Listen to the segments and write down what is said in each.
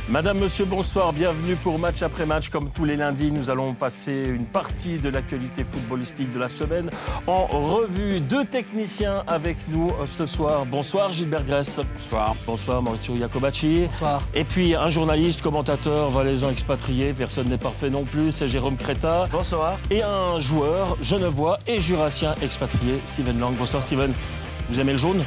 Madame, monsieur, bonsoir, bienvenue pour Match après match. Comme tous les lundis, nous allons passer une partie de l'actualité footballistique de la semaine en revue. Deux techniciens avec nous ce soir. Bonsoir Gilbert Grèce. Bonsoir. Bonsoir Maurizio Iacobacci. Bonsoir. Et puis un journaliste, commentateur, valaisan expatrié, personne n'est parfait non plus, c'est Jérôme Créta. Bonsoir. Et un joueur genevois et jurassien expatrié, Steven Lang. Bonsoir Steven. Vous aimez le jaune ?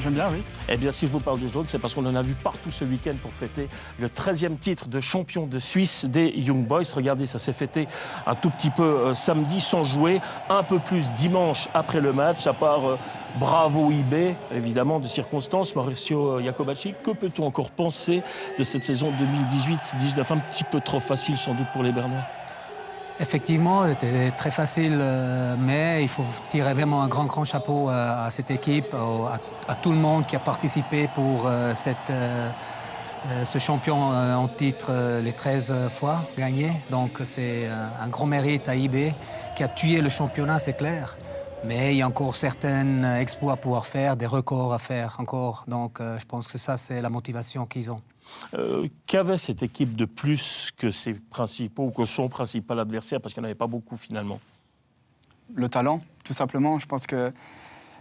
J'aime bien, oui. Eh bien, si je vous parle du jaune, c'est parce qu'on en a vu partout ce week-end pour fêter le 13e titre de champion de Suisse des Young Boys. Regardez, ça s'est fêté un tout petit peu samedi sans jouer, un peu plus dimanche après le match, à part bravo IB, évidemment, de circonstances. Maurizio Iacobacci, que peut-on encore penser de cette saison 2018-19 ? Un petit peu trop facile sans doute pour les Bernois. Effectivement, c'était très facile, mais il faut tirer vraiment un grand chapeau à cette équipe, à tout le monde qui a participé pour ce champion en titre les 13 fois gagné. Donc c'est un grand mérite à IB qui a tué le championnat, c'est clair. Mais il y a encore certains exploits à pouvoir faire, des records à faire encore. Donc je pense que ça, c'est la motivation qu'ils ont. Qu'avait cette équipe de plus que ses principaux ou que son principal adversaire, parce qu'il n'y en avait pas beaucoup finalement? Le talent, tout simplement. Je pense que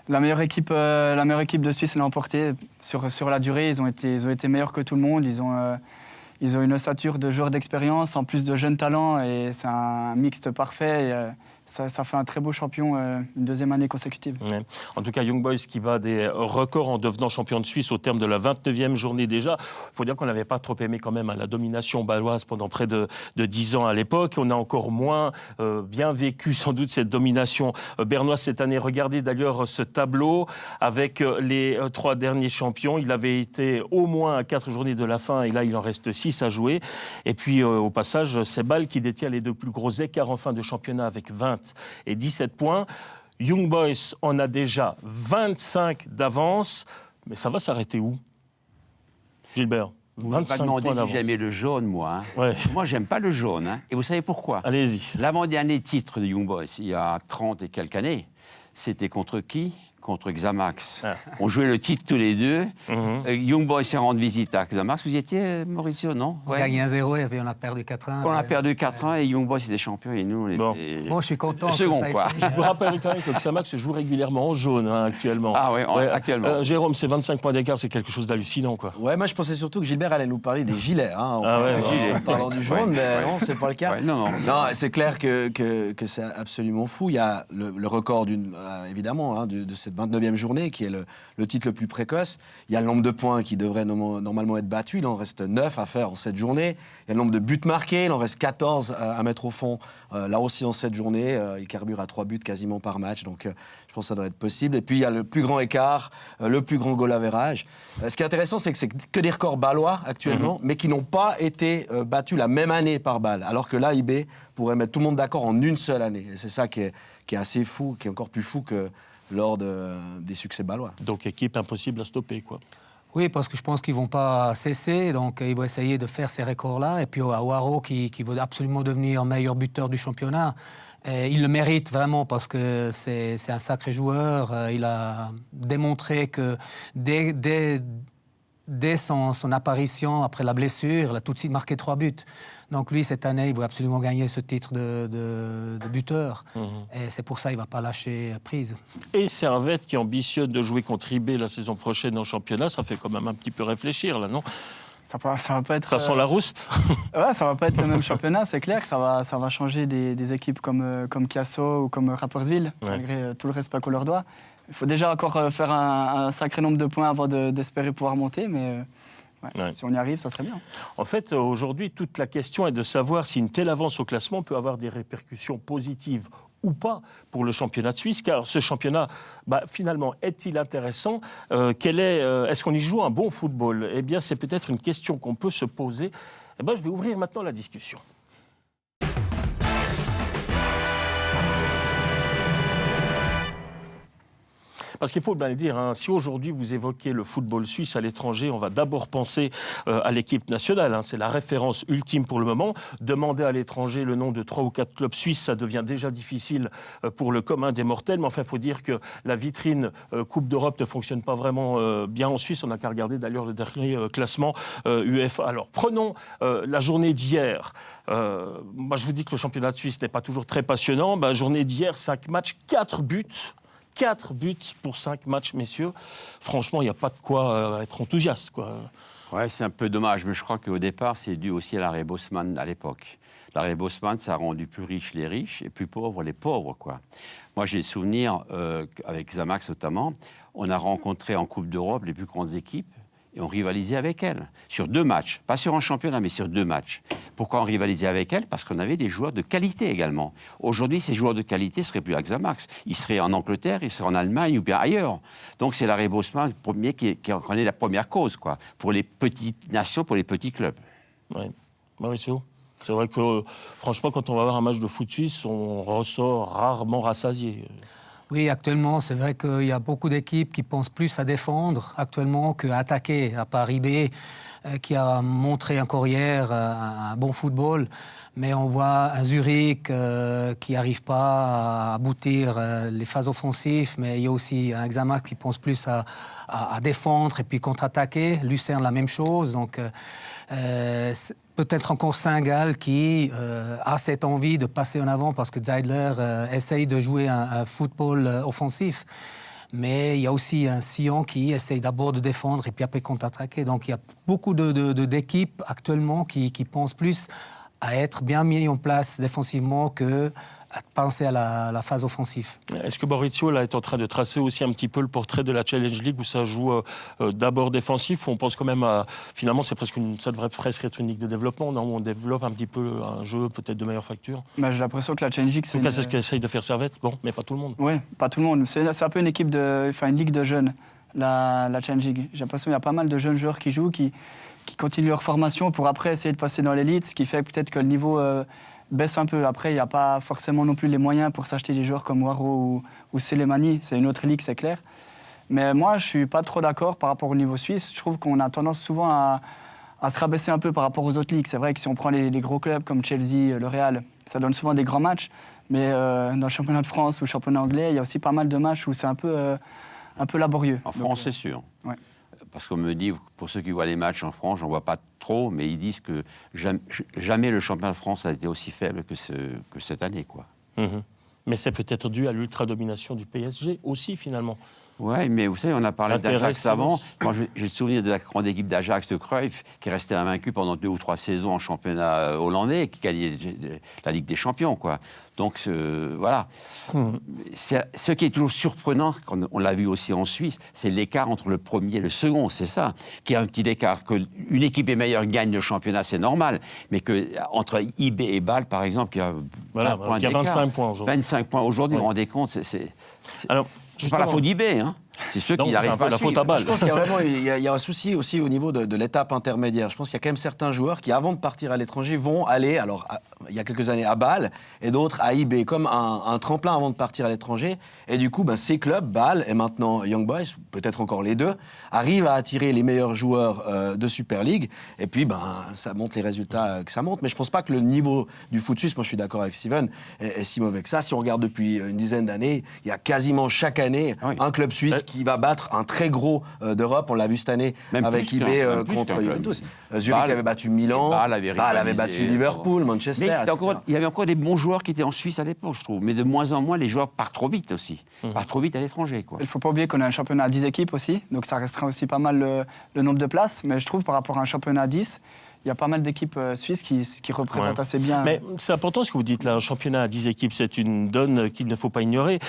la meilleure équipe de Suisse l'a emporté sur la durée. Ils ont été meilleurs que tout le monde. Ils ont une ossature de joueurs d'expérience, en plus de jeunes talents, et c'est un mixte parfait. Et, ça fait un très beau champion, une deuxième année consécutive. Ouais. En tout cas, Young Boys qui bat des records en devenant champion de Suisse au terme de la 29e journée déjà. Il faut dire qu'on n'avait pas trop aimé quand même la domination bâloise pendant près de 10 ans à l'époque. On a encore moins bien vécu sans doute cette domination bernoise cette année. Regardez d'ailleurs ce tableau avec les 3 derniers champions. Il avait été au moins à 4 journées de la fin et là il en reste 6 à jouer. Et puis au passage, c'est Bâle qui détient les 2 plus gros écarts en fin de championnat avec 20 et 17 points. Young Boys en a déjà 25 d'avance, mais ça va s'arrêter où, Gilbert? Vous m'avez pas demandé si j'aimais le jaune, moi. Hein. Ouais. Moi, j'aime pas le jaune. Hein. Et vous savez pourquoi? Allez-y. L'avant-dernier titre de Young Boys, il y a 30 et quelques années, c'était contre qui? Contre Xamax. Ah. On jouait le titre tous les deux. Young Boys s'est rendu visite à Xamax. Vous y étiez, Mauricio, non? On a gagné 1-0 et puis on a perdu 4-1. On a perdu 4-1 et Young Boys étaient champions et nous, on était... Bon, je suis content. Second, quoi. Je vous rappelle quand même que Xamax joue régulièrement en jaune actuellement. Ah ouais, actuellement. Jérôme, c'est 25 points d'écart, c'est quelque chose d'hallucinant, quoi. Ouais, moi je pensais surtout que Gilbert allait nous parler des gilets. Hein, en parlant du jaune, mais non, c'est pas le cas. Ouais, non, c'est clair que c'est absolument fou. Il y a le record évidemment de cette 29e journée qui est le titre le plus précoce. Il y a le nombre de points qui devrait normalement être battu. Il en reste 9 à faire en cette journée. Il y a le nombre de buts marqués. Il en reste 14 à mettre au fond. Là aussi, en cette journée, il carbure à 3 buts quasiment par match. Donc, je pense que ça devrait être possible. Et puis, il y a le plus grand écart, le plus grand goal average. Ce qui est intéressant, c'est que c'est que des records bâlois actuellement, mais qui n'ont pas été battus la même année par Bâle. Alors que là, IB pourrait mettre tout le monde d'accord en une seule année. Et c'est ça qui est assez fou, qui est encore plus fou que lors des succès bâlois. Donc équipe impossible à stopper, quoi. Oui, parce que je pense qu'ils ne vont pas cesser, donc ils vont essayer de faire ces records-là. Et puis Awaro, qui veut absolument devenir meilleur buteur du championnat, il le mérite vraiment parce que c'est un sacré joueur. Il a démontré que dès son apparition, après la blessure, il a tout de suite marqué 3 buts. Donc lui, cette année, il veut absolument gagner ce titre de buteur. Et c'est pour ça qu'il ne va pas lâcher prise. Et Servette, qui ambitionne de jouer contre IB la saison prochaine en championnat, ça fait quand même un petit peu réfléchir, là, non? Ça va pas être... Ça sent la rouste. Ouais, ça va pas être le même championnat, c'est clair que ça va changer des équipes comme Casso ou comme Rapperswil, malgré tout le respect qu'on leur doit. Il faut déjà encore faire un sacré nombre de points avant d'espérer pouvoir monter, mais si on y arrive, ça serait bien. En fait, aujourd'hui, toute la question est de savoir si une telle avance au classement peut avoir des répercussions positives ou pas pour le championnat de Suisse, car ce championnat, finalement, est-il intéressant? Est-ce qu'on y joue un bon football? Eh bien, c'est peut-être une question qu'on peut se poser. Je vais ouvrir maintenant la discussion. Parce qu'il faut bien le dire, hein, si aujourd'hui vous évoquez le football suisse à l'étranger, on va d'abord penser à l'équipe nationale. Hein, c'est la référence ultime pour le moment. Demander à l'étranger le nom de 3 ou 4 clubs suisses, ça devient déjà difficile pour le commun des mortels. Mais enfin, il faut dire que la vitrine Coupe d'Europe ne fonctionne pas vraiment bien en Suisse. On n'a qu'à regarder d'ailleurs le dernier classement UEFA. Alors, prenons la journée d'hier. Moi, je vous dis que le championnat de Suisse n'est pas toujours très passionnant. Journée d'hier, 5 matchs, 4 buts. 4 buts pour 5 matchs, messieurs. Franchement, il n'y a pas de quoi être enthousiaste, quoi. Ouais, c'est un peu dommage, mais je crois qu'au départ, c'est dû aussi à l'arrêt Bosman à l'époque. L'arrêt Bosman, ça a rendu plus riches les riches et plus pauvres les pauvres, quoi. Moi, j'ai le souvenir, avec Xamax notamment, on a rencontré en Coupe d'Europe les plus grandes équipes et on rivalisait avec elles. Sur 2 matchs, pas sur un championnat, mais sur 2 matchs. Pourquoi on rivalisait avec elles? Parce qu'on avait des joueurs de qualité également. Aujourd'hui, ces joueurs de qualité ne seraient plus à Xamax. Ils seraient en Angleterre, ils seraient en Allemagne ou bien ailleurs. Donc c'est l'arrêt Bosman premier qui en est la première cause, quoi, pour les petites nations, pour les petits clubs. Oui, Mauricio, c'est vrai que franchement, quand on va voir un match de foot suisse, on ressort rarement rassasié. Oui, actuellement, c'est vrai qu'il y a beaucoup d'équipes qui pensent plus à défendre actuellement qu'à attaquer, à part IB, qui a montré encore hier un bon football. Mais on voit un Zurich qui n'arrive pas à aboutir les phases offensives. Mais il y a aussi un Xamax qui pense plus à défendre et puis contre-attaquer. Lucerne, la même chose. Donc, peut-être encore Saint-Gall qui a cette envie de passer en avant parce que Zeidler essaye de jouer un football offensif. Mais il y a aussi un Sion qui essaye d'abord de défendre et puis après contre-attaquer. Donc il y a beaucoup d'équipes actuellement qui pensent plus à être bien mis en place défensivement que à penser à la phase offensive. Est-ce que Maurizio là, est en train de tracer aussi un petit peu le portrait de la Challenge League où ça joue d'abord défensif, où on pense quand même à... Finalement, ça devrait presque être une ligue de développement, non, où on développe un petit peu un jeu peut-être de meilleure facture. J'ai l'impression que la Challenge League, En tout cas, c'est ce qu'essaye de faire Servette, bon, mais pas tout le monde. Oui, pas tout le monde. C'est un peu une équipe une ligue de jeunes, la Challenge League. J'ai l'impression qu'il y a pas mal de jeunes joueurs qui jouent, qui continuent leur formation pour après essayer de passer dans l'élite, ce qui fait peut-être que le niveau baisse un peu. Après, il n'y a pas forcément non plus les moyens pour s'acheter des joueurs comme Waro ou Selemani. C'est une autre ligue, c'est clair. Mais moi, je ne suis pas trop d'accord par rapport au niveau suisse. Je trouve qu'on a tendance souvent à se rabaisser un peu par rapport aux autres ligues. C'est vrai que si on prend les gros clubs comme Chelsea, le Real, ça donne souvent des grands matchs. Mais dans le championnat de France ou le championnat anglais, il y a aussi pas mal de matchs où c'est un peu laborieux. En France, c'est sûr. Ouais. Parce qu'on me dit, pour ceux qui voient les matchs en France, j'en vois pas trop, mais ils disent que jamais le championnat de France a été aussi faible que cette année, quoi. Mais c'est peut-être dû à l'ultra-domination du PSG aussi, finalement. Oui, mais vous savez, on a parlé d'Ajax avant. Moi, j'ai le souvenir de la grande équipe d'Ajax de Cruyff, qui est restée invaincue pendant 2 ou 3 saisons en championnat hollandais, et qui gagnait la Ligue des Champions, quoi. Donc, voilà. Ce qui est toujours surprenant, on l'a vu aussi en Suisse, c'est l'écart entre le premier et le second, c'est ça. Qu'il y a un petit écart. Qu'une équipe est meilleure gagne le championnat, c'est normal. Mais qu'entre IB et Bâle, par exemple, il y a, il y a 25 points aujourd'hui. 25 points aujourd'hui, vous vous rendez compte, Alors, c'est pas la faute d'IB, hein. C'est ceux qui n'arrivent pas à la faute à Bâle. Je pense qu'il y a vraiment il y a un souci aussi au niveau de l'étape intermédiaire. Je pense qu'il y a quand même certains joueurs qui, avant de partir à l'étranger, vont aller, alors il y a quelques années à Bâle et d'autres à IB, comme un tremplin avant de partir à l'étranger. Et du coup, ces clubs, Bâle et maintenant Young Boys, peut-être encore les deux, arrivent à attirer les meilleurs joueurs de Super League. Et puis, ça montre les résultats que ça montre. Mais je ne pense pas que le niveau du foot suisse, moi je suis d'accord avec Steven, est si mauvais que ça. Si on regarde depuis une dizaine d'années, il y a quasiment chaque année un club suisse qui va battre un très gros d'Europe. On l'a vu cette année même avec IB contre Juventus. Zurich avait battu Milan, Bâle avait battu Liverpool, Manchester. Mais il y avait encore des bons joueurs qui étaient en Suisse à l'époque, je trouve. Mais de moins en moins, les joueurs partent trop vite aussi. Partent trop vite à l'étranger, quoi. Il ne faut pas oublier qu'on a un championnat à 10 équipes aussi, donc ça restera aussi pas mal le nombre de places. Mais je trouve par rapport à un championnat à 10, il y a pas mal d'équipes suisses qui représentent assez bien. Mais c'est important ce que vous dites là, un championnat à 10 équipes, c'est une donne qu'il ne faut pas ignorer.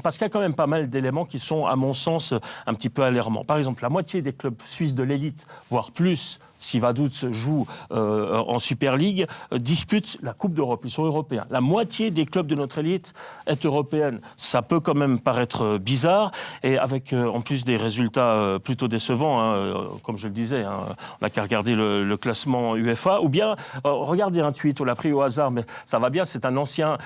Parce qu'il y a quand même pas mal d'éléments qui sont, à mon sens, un petit peu alarmants. Par exemple, la moitié des clubs suisses de l'élite, voire plus, si Vaduz joue en Super League, disputent la Coupe d'Europe. Ils sont européens. La moitié des clubs de notre élite est européenne. Ça peut quand même paraître bizarre, et avec en plus des résultats plutôt décevants, hein, comme je le disais, hein, on n'a qu'à regarder le classement UEFA, ou bien regardez un tweet, on l'a pris au hasard, mais ça va bien, c'est un ancien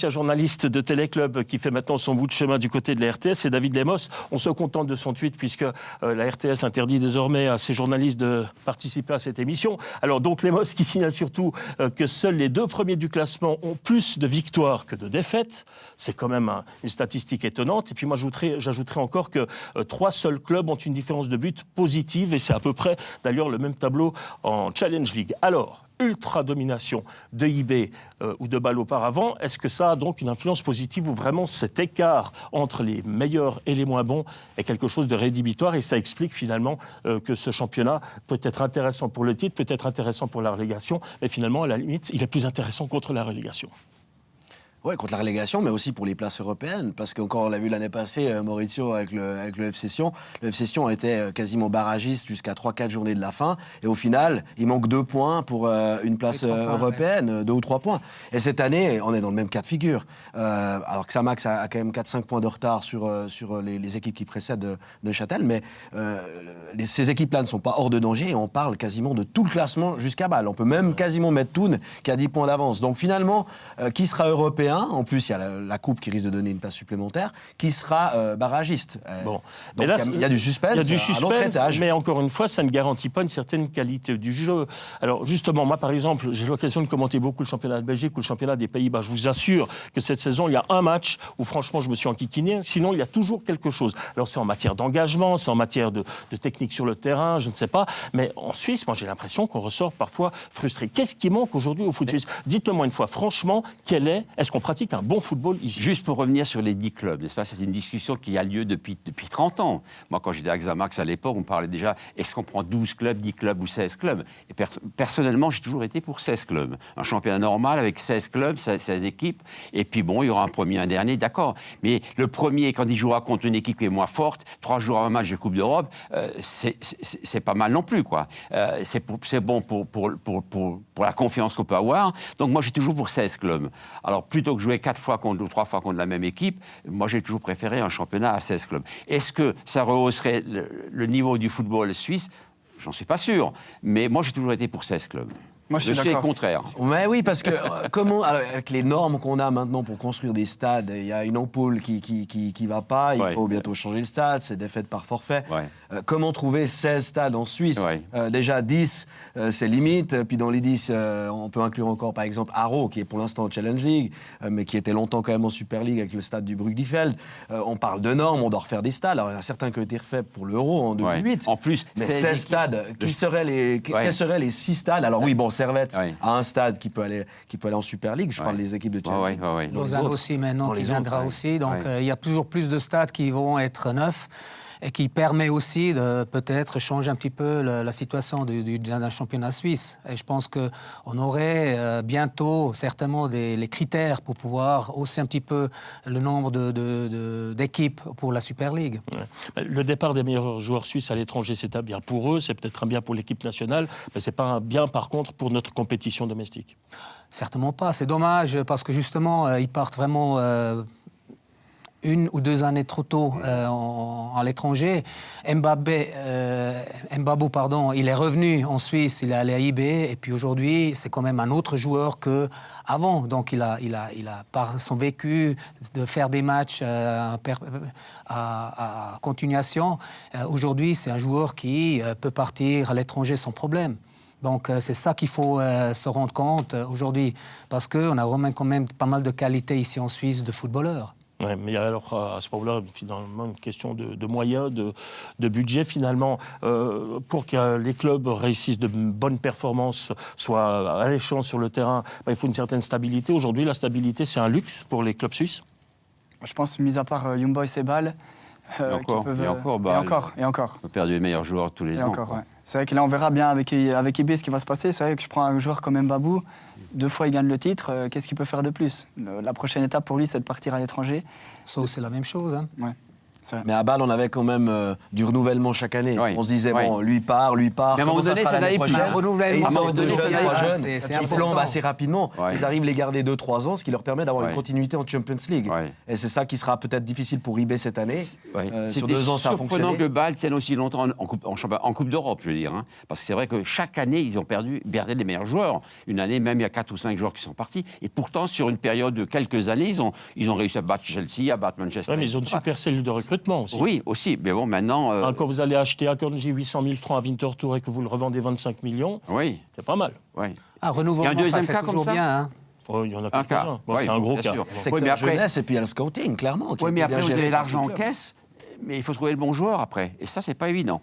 journaliste de Téléclub qui fait maintenant son bout de chemin du côté de la RTS, c'est David Lemos. On se contente de son tweet puisque la RTS interdit désormais à ses journalistes de participer à cette émission. Alors donc Lemos qui signale surtout que seuls les 2 premiers du classement ont plus de victoires que de défaites. C'est quand même une statistique étonnante. Et puis moi j'ajouterais encore que 3 seuls clubs ont une différence de but positive, et c'est à peu près d'ailleurs le même tableau en Challenge League. Alors, ultra-domination de IB ou de Bâle auparavant, est-ce que ça a donc une influence positive, ou vraiment cet écart entre les meilleurs et les moins bons est quelque chose de rédhibitoire, et ça explique finalement que ce championnat peut être intéressant pour le titre, peut être intéressant pour la relégation, mais finalement, à la limite, il est plus intéressant contre la relégation. Oui, contre la relégation, mais aussi pour les places européennes, parce qu'encore on l'a vu l'année passée, Maurizio, avec le FC Sion. Le FC Sion était quasiment barragiste jusqu'à 3-4 journées de la fin, et au final, il manque 2 points pour une place européenne, 2 ou 3 points. Et cette année, on est dans le même cas de figure. Alors que Xamax a quand même 4-5 points de retard sur les équipes qui précèdent Neuchâtel, mais ces équipes-là ne sont pas hors de danger, et on parle quasiment de tout le classement jusqu'à Bâle. On peut même quasiment mettre Thun, qui a 10 points d'avance. Donc finalement, qui sera européen? En plus, il y a la coupe qui risque de donner une place supplémentaire, qui sera barragiste. Bon. Donc il y a du suspense. Il y a du suspense, mais encore une fois, ça ne garantit pas une certaine qualité du jeu. Alors justement, moi par exemple, j'ai l'occasion de commenter beaucoup le championnat de Belgique ou le championnat des Pays-Bas. Je vous assure que cette saison, il y a un match où franchement, je me suis enquiquiné. Sinon, il y a toujours quelque chose. Alors c'est en matière d'engagement, c'est en matière de technique sur le terrain, je ne sais pas. Mais en Suisse, moi j'ai l'impression qu'on ressort parfois frustré. Qu'est-ce qui manque aujourd'hui au foot suisse? Dites-le-moi une fois, franchement, est-ce qu'on pratique un bon football ici? Juste pour revenir sur les 10 clubs, n'est-ce pas? C'est une discussion qui a lieu depuis 30 ans. Moi, quand j'étais à Xamax à l'époque, on parlait déjà, est-ce qu'on prend 12 clubs, 10 clubs ou 16 clubs? Et personnellement, j'ai toujours été pour 16 clubs. Un championnat normal avec 16 clubs, 16 équipes. Et puis bon, il y aura un premier, un dernier, d'accord. Mais le premier, quand il jouera contre une équipe qui est moins forte, 3 jours avant un match de Coupe d'Europe, c'est pas mal non plus, quoi. C'est bon pour la confiance qu'on peut avoir. Donc moi, j'ai toujours pour 16 clubs. Alors, plutôt que jouer 4 fois contre ou 3 fois contre la même équipe, moi j'ai toujours préféré un championnat à 16 clubs. Est-ce que ça rehausserait le niveau du football suisse? J'en suis pas sûr, mais moi j'ai toujours été pour 16 clubs. Moi, je suis le contraire. Mais oui, parce que avec les normes qu'on a maintenant pour construire des stades, il y a une ampoule qui va pas, il faut bientôt changer le stade, c'est des fêtes par forfait. Ouais. Comment trouver 16 stades en Suisse? Déjà 10, c'est limite. Puis dans les 10, on peut inclure encore par exemple Haro, qui est pour l'instant en Challenge League, mais qui était longtemps quand même en Super League avec le stade du Brugdifeld. On parle de normes, on doit refaire des stades. Alors il y en a certains qui ont été refaits pour l'Euro en 2008. En plus, mais 16 stades, quels seraient les 6 stades? Alors oui, bon, Servette a un stade qui peut aller en Super League. Je parle des équipes de Challenge League. Lausanne aussi maintenant qui viendra aussi. Donc il y a toujours plus de stades qui vont être neufs, et qui permet aussi de peut-être changer un petit peu la situation d'un championnat suisse. Et je pense qu'on aurait bientôt certainement les critères pour pouvoir hausser un petit peu le nombre d'équipes pour la Super League. Ouais. Le départ des meilleurs joueurs suisses à l'étranger, c'est un bien pour eux, c'est peut-être un bien pour l'équipe nationale, mais c'est pas un bien par contre pour notre compétition domestique. Certainement pas. C'est dommage parce que justement, ils partent vraiment 1 ou 2 années trop tôt à l'étranger. Mbabou, il est revenu en Suisse, il est allé à IB, et puis aujourd'hui, c'est quand même un autre joueur qu'avant. Donc il a, par son vécu, de faire des matchs à continuation, aujourd'hui, c'est un joueur qui peut partir à l'étranger sans problème. Donc c'est ça qu'il faut se rendre compte aujourd'hui, parce qu'on a vraiment quand même pas mal de qualité ici en Suisse de footballeurs. Ouais, mais alors à ce moment-là, finalement, une question de moyens, de budget, finalement, pour que les clubs réussissent de bonnes performances, soient alléchants sur le terrain, il faut une certaine stabilité. Aujourd'hui, la stabilité, c'est un luxe pour les clubs suisses. Je pense, mis à part Young Boys et Bâle, et encore. On a perdu les meilleurs joueurs tous les ans. Ouais. C'est vrai que là, on verra bien avec IB ce qui va se passer. C'est vrai que je prends un joueur comme Mbabou, 2 fois il gagne le titre, qu'est-ce qu'il peut faire de plus? La prochaine étape pour lui, c'est de partir à l'étranger. Ça, c'est la même chose. Hein. Ouais. Mais à Bâle, on avait quand même du renouvellement chaque année. Oui. On se disait, Oui. bon, lui part. Mais à un moment donné, ça n'allait plus. Un renouvellement, Et ils à un moment sortent donné, de c'est jeunes, important. jeunes, C'est qui flambent important. assez rapidement. Ouais. Ils arrivent à les garder 2-3 ans, ce qui leur permet d'avoir une Ouais. continuité en Champions League. Ouais. Et c'est ça qui sera peut-être difficile pour IB cette année. Sur C'était 2 ans, ça a surprenant fonctionné. que Bâle tienne aussi longtemps en Coupe d'Europe, je veux dire. Hein. Parce que c'est vrai que chaque année, ils ont perdu les meilleurs joueurs. Une année, même, il y a 4 ou 5 joueurs qui sont partis. Et pourtant, sur une période de quelques années, ils ont réussi à battre Chelsea, à battre Manchester. Ouais, mais ils ont une super cellule de recrutement aussi. Oui, aussi. Mais bon, maintenant... Quand vous allez acheter Akanji 800 000 francs à Winterthur et que vous le revendez 25 millions, oui, c'est pas mal. oui. Un renouvellement, Il y a un deuxième ça fait cas comme toujours ça bien. Hein. Oh, il y en a Un cas. quelques-uns. Bon, Oui, c'est un gros bien cas. sûr. Bon. Secteur Oui, mais après- jeunesse et puis il y a le scouting, clairement. qui Oui, mais était après, bien vous géré avez par l'argent en ce club. caisse, mais il faut trouver le bon joueur après. Et ça, c'est pas évident.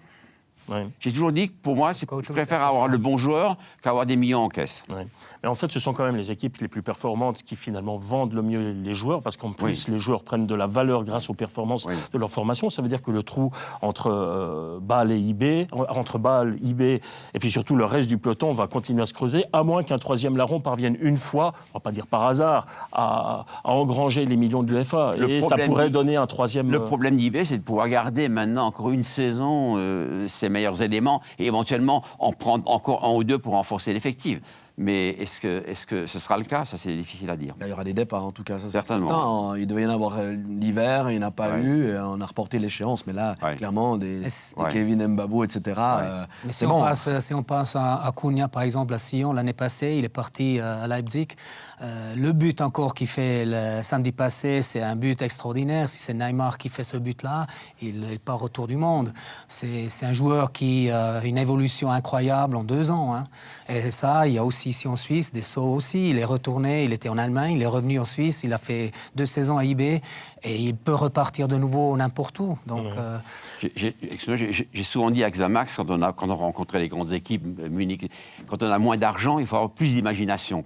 Ouais. J'ai toujours dit que pour moi, je préfère avoir le bon joueur qu'avoir des millions en caisse. Ouais. Mais en fait, ce sont quand même les équipes les plus performantes qui finalement vendent le mieux les joueurs, parce qu'en plus, les joueurs prennent de la valeur grâce aux performances de leur formation. Ça veut dire que le trou entre Bâle et IB, entre Bâle, IB, et puis surtout le reste du peloton va continuer à se creuser, à moins qu'un troisième larron parvienne une fois, on va pas dire par hasard, à engranger les millions de l'UEFA. Et ça pourrait donner un troisième... Le problème d'IB, c'est de pouvoir garder maintenant encore une saison ses meilleurs éléments et éventuellement en prendre encore un ou deux pour renforcer l'effectif. Mais est-ce que ce sera le cas? Ça, c'est difficile à dire. Il y aura des départs, en tout cas. Ça, c'est Certainement. certain. Il devait y en avoir l'hiver, il n'y en a pas eu, et on a reporté l'échéance. Mais là, clairement, des Kevin Mbabou, etc. Mais c'est bon. si on passe à Cunha, par exemple, à Sion, l'année passée, il est parti à Leipzig. Le but encore qu'il fait le samedi passé, c'est un but extraordinaire. Si c'est Neymar qui fait ce but-là, il part au tour du monde. C'est un joueur qui a une évolution incroyable en 2 ans. Hein. Et ça, il y a aussi ici en Suisse des sauts aussi. Il est retourné, il était en Allemagne, il est revenu en Suisse, il a fait 2 saisons à IB et il peut repartir de nouveau n'importe où. Donc, J'ai souvent dit à Xamax, quand on rencontrait les grandes équipes, Munich, quand on a moins d'argent, il faut avoir plus d'imagination.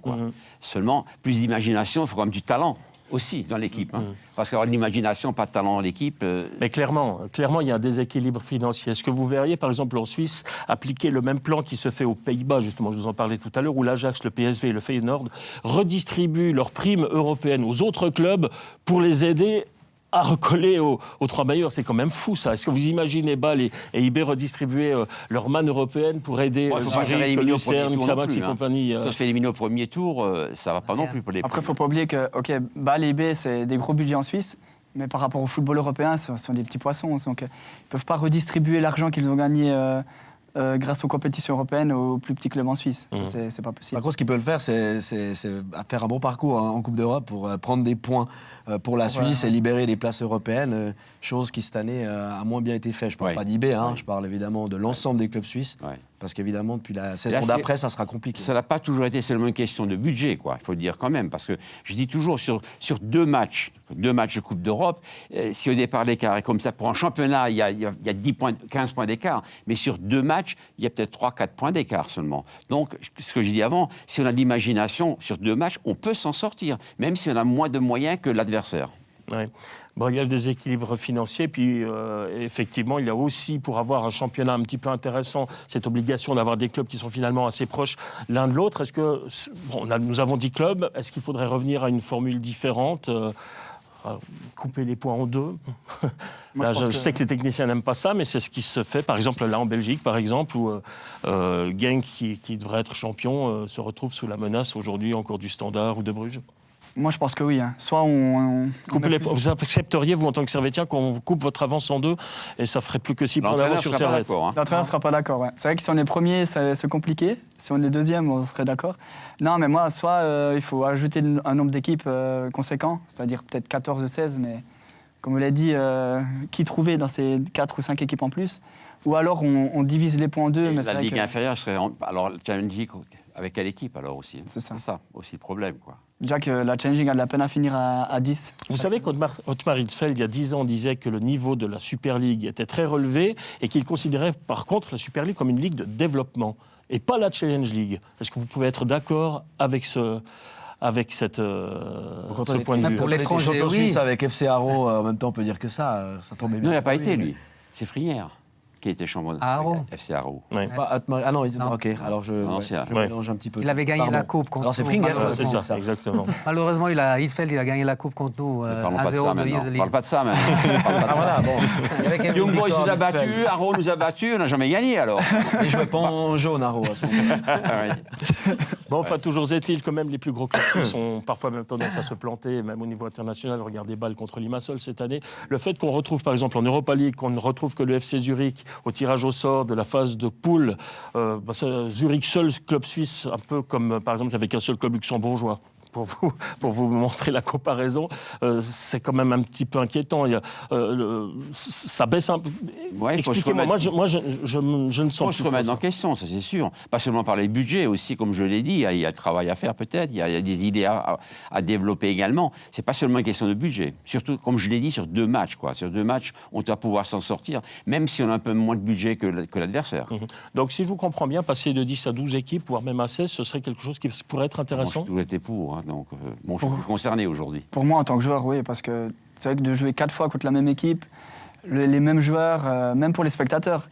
Seulement, plus d'imagination, il faut quand même du talent aussi dans l'équipe. Hein. Parce qu'avoir de l'imagination, pas de talent dans l'équipe... Mais clairement, il y a un déséquilibre financier. Est-ce que vous verriez, par exemple, en Suisse, appliquer le même plan qui se fait aux Pays-Bas, justement, je vous en parlais tout à l'heure, où l'Ajax, le PSV et le Feyenoord redistribuent leurs primes européennes aux autres clubs pour les aider à recoller aux 3 meilleurs? C'est quand même fou, ça. Est-ce que vous imaginez Bâle et IB redistribuer leur manne européenne pour aider Zurich, Lucerne, Xamax et compagnie Ça se fait éliminer au premier tour, ça va pas non plus pour les Après, il ne primes. faut pas oublier que Bâle et IB, c'est des gros budgets en Suisse. Mais par rapport au football européen, ce sont des petits poissons. Donc, ils ne peuvent pas redistribuer l'argent qu'ils ont gagné grâce aux compétitions européennes aux plus petits clubs en Suisse. C'est pas possible. Par contre, ce qu'ils peuvent faire, c'est faire un bon parcours en Coupe d'Europe pour prendre des points pour la Suisse et libérer des places européennes, chose qui cette année a moins bien été faite. Je ne parle pas d'IB, je parle évidemment de l'ensemble des clubs suisses, parce qu'évidemment, depuis la saison d'après, ça sera compliqué. Ça n'a pas toujours été seulement une question de budget, quoi. Il faut le dire quand même, parce que je dis toujours, sur 2 matchs de Coupe d'Europe, si au départ l'écart est comme ça, pour un championnat, il y a 10 points, 15 points d'écart, mais sur 2 matchs, il y a peut-être 3-4 points d'écart seulement. Donc, ce que j'ai dit avant, si on a de l'imagination sur 2 matchs, on peut s'en sortir, même si on a moins de moyens que l'adversaire. Ouais. Bon, il y a le déséquilibre financier, puis effectivement, il y a aussi, pour avoir un championnat un petit peu intéressant, cette obligation d'avoir des clubs qui sont finalement assez proches l'un de l'autre. Est-ce que, nous avons 10 clubs, est-ce qu'il faudrait revenir à une formule différente, couper les points en 2? Là, je sais que les techniciens n'aiment pas ça, mais c'est ce qui se fait, par exemple, là en Belgique, par exemple, où Genk, qui devrait être champion, se retrouve sous la menace aujourd'hui encore du Standard ou de Bruges. Moi, je pense que oui. Soit vous accepteriez, vous, en tant que Servetien, qu'on vous coupe votre avance en 2 et ça ferait plus que 6 points d'avance sur Servette? L'entraîneur ne sera pas d'accord. Ouais. C'est vrai que si on est premier, c'est compliqué. Si on est deuxième, on serait d'accord. Non, mais moi, soit il faut ajouter un nombre d'équipes conséquent, c'est-à-dire peut-être 14 ou 16, mais comme vous l'avez dit, qui trouver dans ces 4 ou 5 équipes en plus? Ou alors on divise les points en 2. Mais la Ligue inférieure serait... Alors, le Challenge avec quelle équipe alors aussi? C'est ça aussi le problème, quoi. Déjà que la Challenging a de la peine à finir à 10. Vous savez qu'Ottmar Hitzfeld, il y a 10 ans, disait que le niveau de la Super League était très relevé et qu'il considérait par contre la Super League comme une ligue de développement et pas la Challenge League. Est-ce que vous pouvez être d'accord avec ce point de vue? Pour l'étranger, champion suisse avec FC Haro, en même temps, on peut dire que ça tombait bien. Non, il n'a pas été, lui. C'est Frière. qui était champion À Haro. FC Haro. Ouais. Ah non, Non. ok, alors je Ouais. mélange un petit peu. Il avait gagné Pardon. la coupe contre Alors c'est nous. Fringer, Malheureusement. C'est ça, ça. exactement. Malheureusement, Hitzfeld, il a gagné la coupe contre nous. Ne parlons à pas de 0 ça de maintenant. Iseli. Parle pas de ça maintenant. Parle pas de Ah ça. voilà, bon. Il y avait quand même Young une Boys victoire nous a d'Israël. battus, Haro nous a battus, on n'a jamais gagné alors. Il jouait pas en jaune, Haro, à ce moment-là. Bon, enfin, toujours est-il, quand même, les plus gros clubs qui sont parfois même tendance à se planter, même au niveau international. Regardez Bâle contre Limassol cette année. Le fait qu'on retrouve, par exemple, en Europa League, qu'on ne retrouve que le FC Zurich au tirage au sort de la phase de poule, Zurich seul club suisse, un peu comme, par exemple, avec un seul club luxembourgeois. Pour vous montrer la comparaison, c'est quand même un petit peu inquiétant. Ça baisse un peu. Ouais, il faut se Expliquez-moi, remettre- moi je ne Il sens faut plus se remettre trop en question, ça c'est sûr. Pas seulement par les budgets, aussi, comme je l'ai dit, il y a travail à faire peut-être, il y a des idées à développer également. C'est pas seulement une question de budget. Surtout, comme je l'ai dit, sur 2 matchs. Sur 2 matchs, on doit pouvoir s'en sortir, même si on a un peu moins de budget que l'adversaire. ça. Donc, si je vous comprends bien, passer de 10 à 12 équipes, voire même à 16, ce serait quelque chose qui pourrait être Moi, intéressant. j'ai toujours été pour, donc bon, je suis plus concerné aujourd'hui. Pour moi, en tant que joueur, oui, parce que c'est vrai que de jouer 4 fois contre la même équipe, les mêmes joueurs, même pour les spectateurs,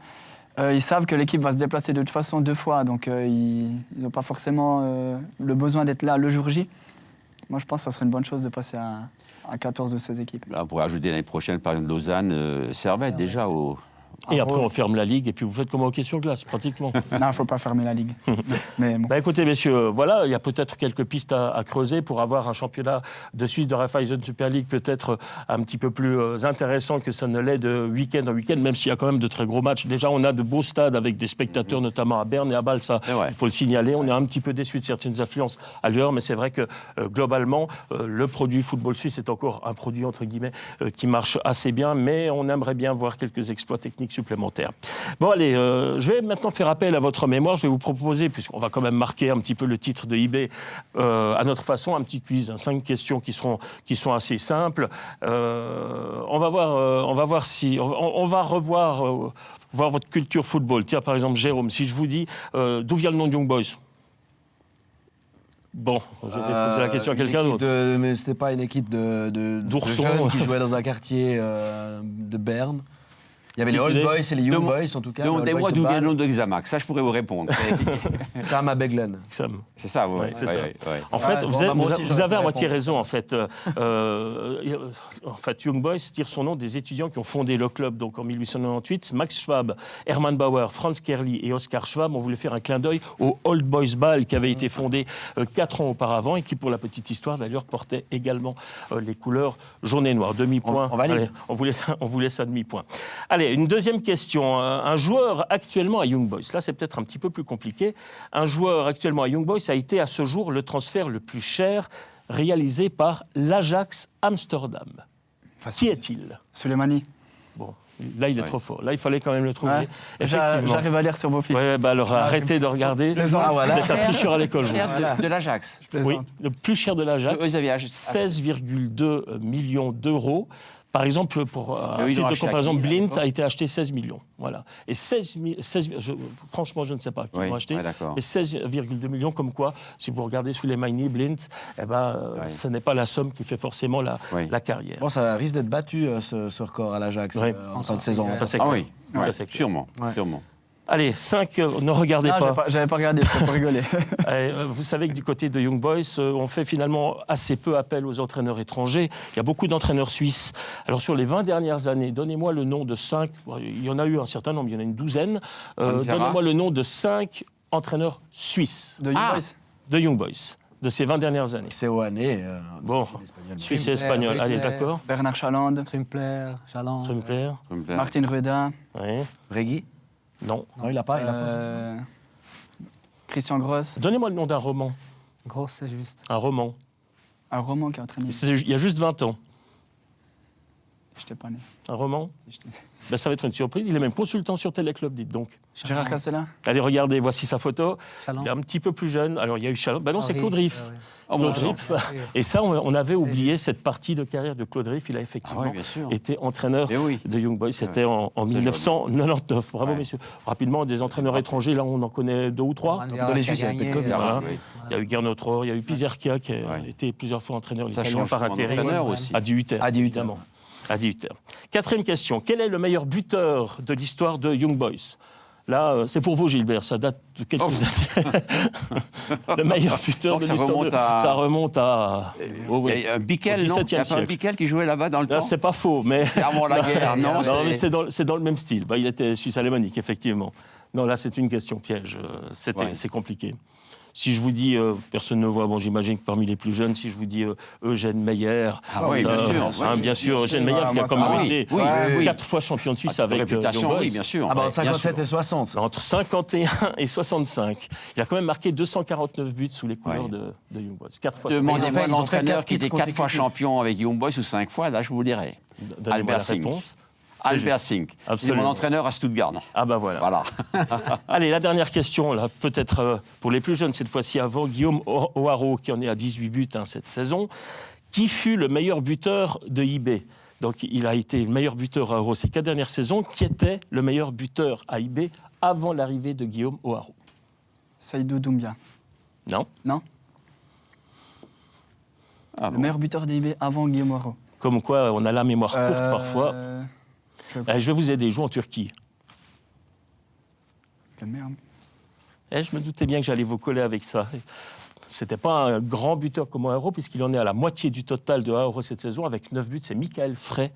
ils savent que l'équipe va se déplacer de toute façon 2 fois, donc ils n'ont pas forcément le besoin d'être là le jour J. Moi, je pense que ça serait une bonne chose de passer à 14 de ces équipes. Là, on pourrait ajouter l'année prochaine, par exemple, Lausanne, Servette, déjà au... Et après, on ferme la Ligue et puis vous faites comme au hockey sur glace, pratiquement. Non, il ne faut pas fermer la Ligue. Mais bon. Bah écoutez, messieurs, voilà, il y a peut-être quelques pistes à creuser pour avoir un championnat de Suisse de Raiffeisen Super League peut-être un petit peu plus intéressant que ça ne l'est de week-end en week-end, même s'il y a quand même de très gros matchs. Déjà, on a de beaux stades avec des spectateurs, notamment à Berne et à Bâle, ça, C'est vrai. il faut le signaler. On est un petit peu déçus de certaines affluences ailleurs, mais c'est vrai que globalement, le produit football suisse est encore un produit, entre guillemets, qui marche assez bien, mais on aimerait bien voir quelques exploits techniques supplémentaires. Bon, allez, je vais maintenant faire appel à votre mémoire. Je vais vous proposer, puisqu'on va quand même marquer un petit peu le titre de eBay à notre façon, un petit quiz, 5 questions qui sont assez simples. On va voir si... On va revoir voir votre culture football. Tiens, par exemple, Jérôme, si je vous dis d'où vient le nom de Young Boys ? Bon, je vais poser la question à quelqu'un d'autre. Mais c'était pas une équipe de D'oursons. jeunes qui jouaient dans un quartier de Berne. Il y avait les Petite Old idée. Boys et les Young Boys, en tout cas. les Old Demandez-moi Boys de d'où vient le Bâle. nom de Xamax, ça je pourrais vous répondre. Sam à Beglen. Sam. C'est ça, ouais. Ouais, c'est ça. Ouais. En fait, Ouais, vous, bon, êtes- moi vous aussi, a- j'aurais vous avez pu à moitié répondre. raison, en fait. En fait, Young Boys tire son nom des étudiants qui ont fondé le club. Donc, en 1898, Max Schwab, Hermann Bauer, Franz Kerli et Oskar Schwab ont voulu faire un clin d'œil au Old Boys Bâle qui avait été fondé 4 ans auparavant et qui, pour la petite histoire, d'ailleurs, portait également les couleurs jaune et noir. Demi-point. On valide. Allez, on vous laisse un demi-point. Allez, une deuxième question. Un joueur actuellement à Young Boys, là c'est peut-être un petit peu plus compliqué, un joueur actuellement à Young Boys a été à ce jour le transfert le plus cher réalisé par l'Ajax Amsterdam. Qui est-il ? Soleimani. Bon, là il est trop fort. Là il fallait quand même le trouver. Ouais. Effectivement. J'arrive à lire sur vos fils. Ouais, bah alors arrêtez de regarder. plaisante. Vous êtes un tricheur à l'école. vous. De l'Ajax. Oui, le plus cher de l'Ajax, Vous avez acheté- 16,2 millions d'euros. Par exemple, pour un ils titre ont de acheté à comparaison, qui, Blint a été acheté 16 millions. Voilà. Et franchement, je ne sais pas qui Oui, l'ont acheté. ouais, d'accord. Mais 16,2 millions, comme quoi, si vous regardez sous les Maini, Blint, eh ben, ce n'est pas la somme qui fait forcément la carrière. Bon, ça risque d'être battu, ce record à l'Ajax, Ouais. en fin de saison. Ça, c'est Ah clair. oui, Ça, ouais, c'est clair. sûrement, Ouais. sûrement. Allez, 5, ne regardez Ah, pas. j'avais pas regardé, je peux pas rigoler. Vous savez que du côté de Young Boys, on fait finalement assez peu appel aux entraîneurs étrangers. Il y a beaucoup d'entraîneurs suisses. Alors sur les 20 dernières années, donnez-moi le nom de 5, il y en a eu un certain nombre, il y en a une douzaine, Anzera. donnez-moi le nom de 5 entraîneurs suisses De Young Boys. de Young Boys, de ces 20 dernières années. C'est Oané. Bon, Suisse et espagnol, Trimpler, allez, Trimpler. d'accord. Bernard Chaland. Trumpler, Chaland. Trumpler, Martin Rueda. oui, Reggie. non. Non, il n'a pas. Christian Gross. Donnez-moi le nom d'un roman, Grosse, c'est juste. un roman. Un roman qui a entraîné. Il y a juste 20 ans. Je n'étais pas né. Un roman ben, ça va être une surprise. Il est même consultant sur Téléclub, dites donc. Gérard Castella. Allez, regardez, voici sa photo. Chaland. Il est un petit peu plus jeune. Alors, il y a eu Chaland. Ben non, c'est Henri, Claude Riff. ouais. Oh, bon Claude sang. Riff. Et ça, on avait oublié cette partie de carrière de Claude Riff. Il a effectivement Ah oui, bien sûr. été entraîneur Eh oui. de Young Boys. C'était en 1999. Bravo, Ouais. messieurs. Rapidement, des entraîneurs étrangers, là, on en connaît 2 ou 3. Manzera dans les qui a Suisses, il y avait gagné, Petkovic. Voilà. Oui. Il y a eu Gernot Rohr, il y a eu Pizerkia qui a Ouais. été plusieurs fois entraîneur Ça italien change par souvent intérim. d'entraîneur aussi. À 18 À 18 évidemment. À 18h. Quatrième question. Quel est le meilleur buteur de l'histoire de Young Boys ? Là, c'est pour vous, Gilbert, ça date de quelques années. Le meilleur buteur Donc de ça l'histoire. remonte à- Ça remonte à... Oh, oui. Il y a un Bickel, Au non? Il n'y a XVIIe pas un siècle. Bickel qui jouait là-bas dans le Là, temps? c'est pas faux, mais... C'est avant la guerre, non? mais c'est dans le même style. Bah, il était suisse-alémanique, effectivement. Non, là, c'est une question piège. C'est compliqué. Si je vous dis, personne ne voit, bon, j'imagine que parmi les plus jeunes, si je vous dis Eugène Meyer, Ah oui, bien sûr. bien sûr, Eugène Meyer qui a moi, quand ça même va. été Oui. 4 fois champion de Suisse avec réputation, Young Boys. oui, bien sûr. Ah bah, entre Bien 57 sûr. et 60. Entre 51 et 65. Il a quand même marqué 249 buts sous les couleurs de Young Boys. 4 fois champion. Demandez-moi Ils ont fait l'entraîneur 4 qui était titres 4 fois consécutifs. champion avec Young Boys ou 5 fois, là je vous le dirai. Donnez-moi Albert la Sink. réponse. Albert Sink. C'est Absolument. mon entraîneur à Stuttgart. Ah bah voilà. Voilà. Allez, la dernière question, là, peut-être pour les plus jeunes, cette fois-ci avant Guillaume O'Haraud, qui en est à 18 buts cette saison. Qui fut le meilleur buteur de IB ? Donc, il a été le meilleur buteur à Euro ces 4 dernières saisons. Qui était le meilleur buteur à IB avant l'arrivée de Guillaume O'Haraud ? Saïdou Doumbia. Non ? Non? Ah Le bon. meilleur buteur d'IB avant Guillaume Waro. Comme quoi, on a la mémoire courte parfois. Allez, je vais vous aider, il joue en Turquie. Le meilleur... Je me doutais bien que j'allais vous coller avec ça. C'était pas un grand buteur comme O'Haraud, puisqu'il en est à la moitié du total de O'Haraud cette saison, avec 9 buts. C'est Michael Frey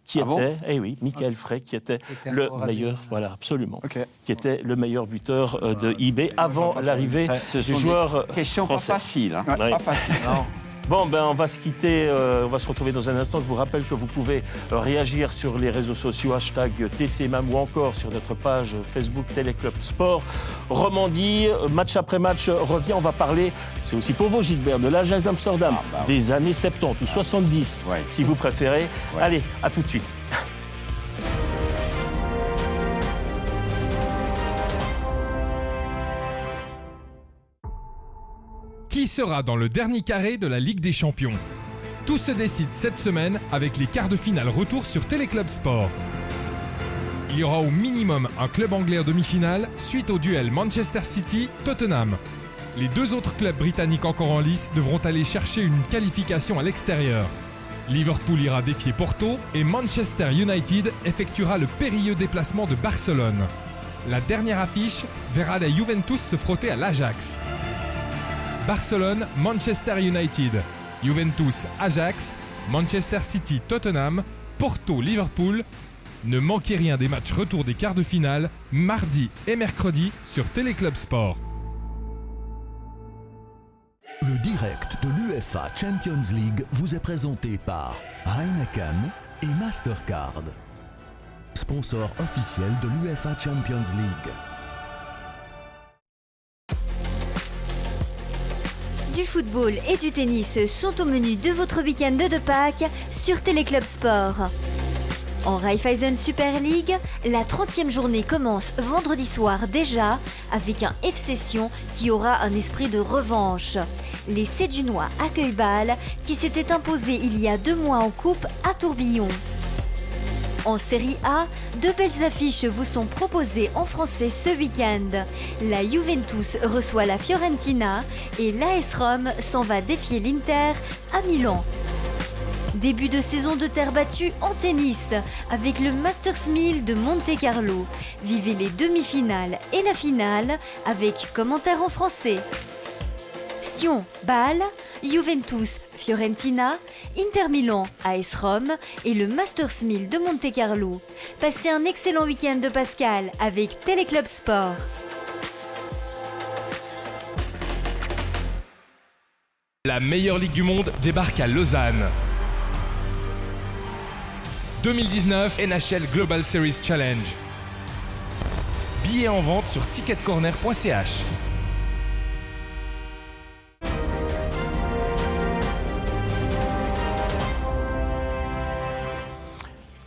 qui Ah bon était, Michael Frey qui était était le encore meilleur, âgé. voilà, absolument, Ok. qui était le meilleur buteur de IB avant l'arrivée Ce du sont joueur des questions pas français. faciles. Hein. Ouais, Ouais. pas facile. Bon, ben on va se quitter, on va se retrouver dans un instant. Je vous rappelle que vous pouvez réagir sur les réseaux sociaux, hashtag TCMAM ou encore sur notre page Facebook Téléclub Sport. Romandie, match après match revient, on va parler, c'est aussi pour vous Gilbert, de l'Ajax d'Amsterdam, Ah, bah oui. des années 70 ou 70, Ouais. si vous préférez. Ouais. Allez, à tout de suite. Qui sera dans le dernier carré de la Ligue des Champions? Tout se décide cette semaine avec les quarts de finale retour sur Téléclub Sport. Il y aura au minimum un club anglais en demi-finale suite au duel Manchester City-Tottenham. Les 2 autres clubs britanniques encore en lice devront aller chercher une qualification à l'extérieur. Liverpool ira défier Porto et Manchester United effectuera le périlleux déplacement de Barcelone. La dernière affiche verra la Juventus se frotter à l'Ajax. Barcelone, Manchester United, Juventus, Ajax, Manchester City, Tottenham, Porto, Liverpool. Ne manquez rien des matchs retour des quarts de finale, mardi et mercredi sur Téléclub Sport. Le direct de l'UEFA Champions League vous est présenté par Heineken et Mastercard. Sponsor officiel de l'UEFA Champions League. Du football et du tennis sont au menu de votre week-end de Pâques sur Téléclub Sport. En Raiffeisen Super League, la 30e journée commence vendredi soir déjà avec un FC Sion qui aura un esprit de revanche. Les Sédunois accueillent Bâle qui s'était imposé il y a 2 mois en coupe à Tourbillon. En Série A, 2 belles affiches vous sont proposées en français ce week-end. La Juventus reçoit la Fiorentina et l'AS Rome s'en va défier l'Inter à Milan. Début de saison de terre battue en tennis avec le Masters 1000 de Monte-Carlo. Vivez les demi-finales et la finale avec commentaires en français. Sion, Bâle, Juventus, Fiorentina, Inter Milan, AS Rome et le Masters 1000 de Monte-Carlo. Passez un excellent week-end de Pascal avec Téléclub Sport. La meilleure ligue du monde débarque à Lausanne. 2019 NHL Global Series Challenge. Billets en vente sur ticketcorner.ch.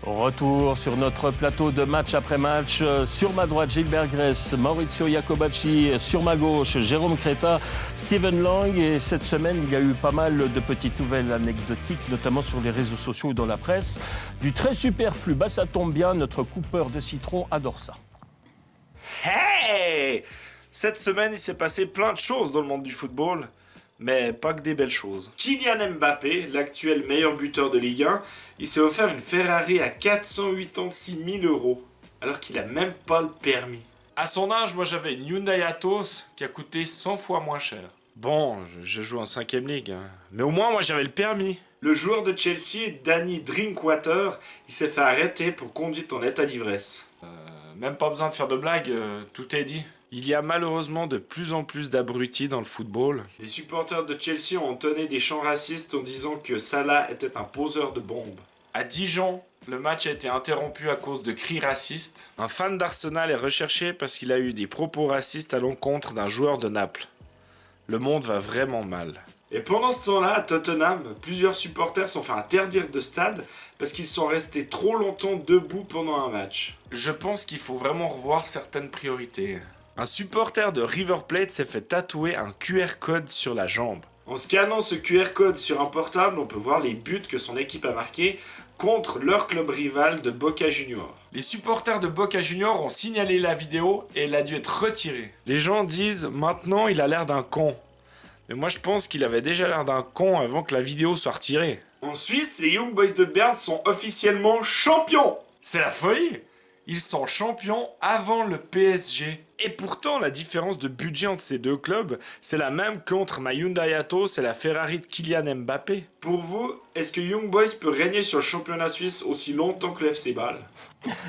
Retour sur notre plateau de match après match. Sur ma droite, Gilbert Gress, Maurizio Iacobacci. Sur ma gauche, Jérôme Créta, Steven Lang. Et cette semaine, il y a eu pas mal de petites nouvelles anecdotiques, notamment sur les réseaux sociaux ou dans la presse. Du très superflu, bah ça tombe bien, notre coupeur de citron adore ça. Hey! Cette semaine, il s'est passé plein de choses dans le monde du football. Mais pas que des belles choses. Kylian Mbappé, l'actuel meilleur buteur de Ligue 1, il s'est offert une Ferrari à 486 000 €, alors qu'il a même pas le permis. À son âge, moi j'avais une Hyundai Atos qui a coûté 100 fois moins cher. Bon, je joue en 5ème Ligue, hein. Mais au moins moi j'avais le permis. Le joueur de Chelsea, Danny Drinkwater, il s'est fait arrêter pour conduite en état d'ivresse. Même pas besoin de faire de blagues, tout est dit. Il y a malheureusement de plus en plus d'abrutis dans le football. Les supporters de Chelsea ont entonné des chants racistes en disant que Salah était un poseur de bombes. À Dijon, le match a été interrompu à cause de cris racistes. Un fan d'Arsenal est recherché parce qu'il a eu des propos racistes à l'encontre d'un joueur de Naples. Le monde va vraiment mal. Et pendant ce temps-là, à Tottenham, plusieurs supporters sont fait interdire de stade parce qu'ils sont restés trop longtemps debout pendant un match. Je pense qu'il faut vraiment revoir certaines priorités. Un supporter de River Plate s'est fait tatouer un QR code sur la jambe. En scannant ce QR code sur un portable, on peut voir les buts que son équipe a marqués contre leur club rival de Boca Juniors. Les supporters de Boca Juniors ont signalé la vidéo et elle a dû être retirée. Les gens disent « Maintenant, il a l'air d'un con ». Mais moi, je pense qu'il avait déjà l'air d'un con avant que la vidéo soit retirée. En Suisse, les Young Boys de Berne sont officiellement champions. C'est la folie. Ils sont champions avant le PSG. Et pourtant, la différence de budget entre ces deux clubs, c'est la même qu'entre ma Hyundai Atos et la Ferrari de Kylian Mbappé. Pour vous, est-ce que Young Boys peut régner sur le championnat suisse aussi longtemps que le FC Bâle?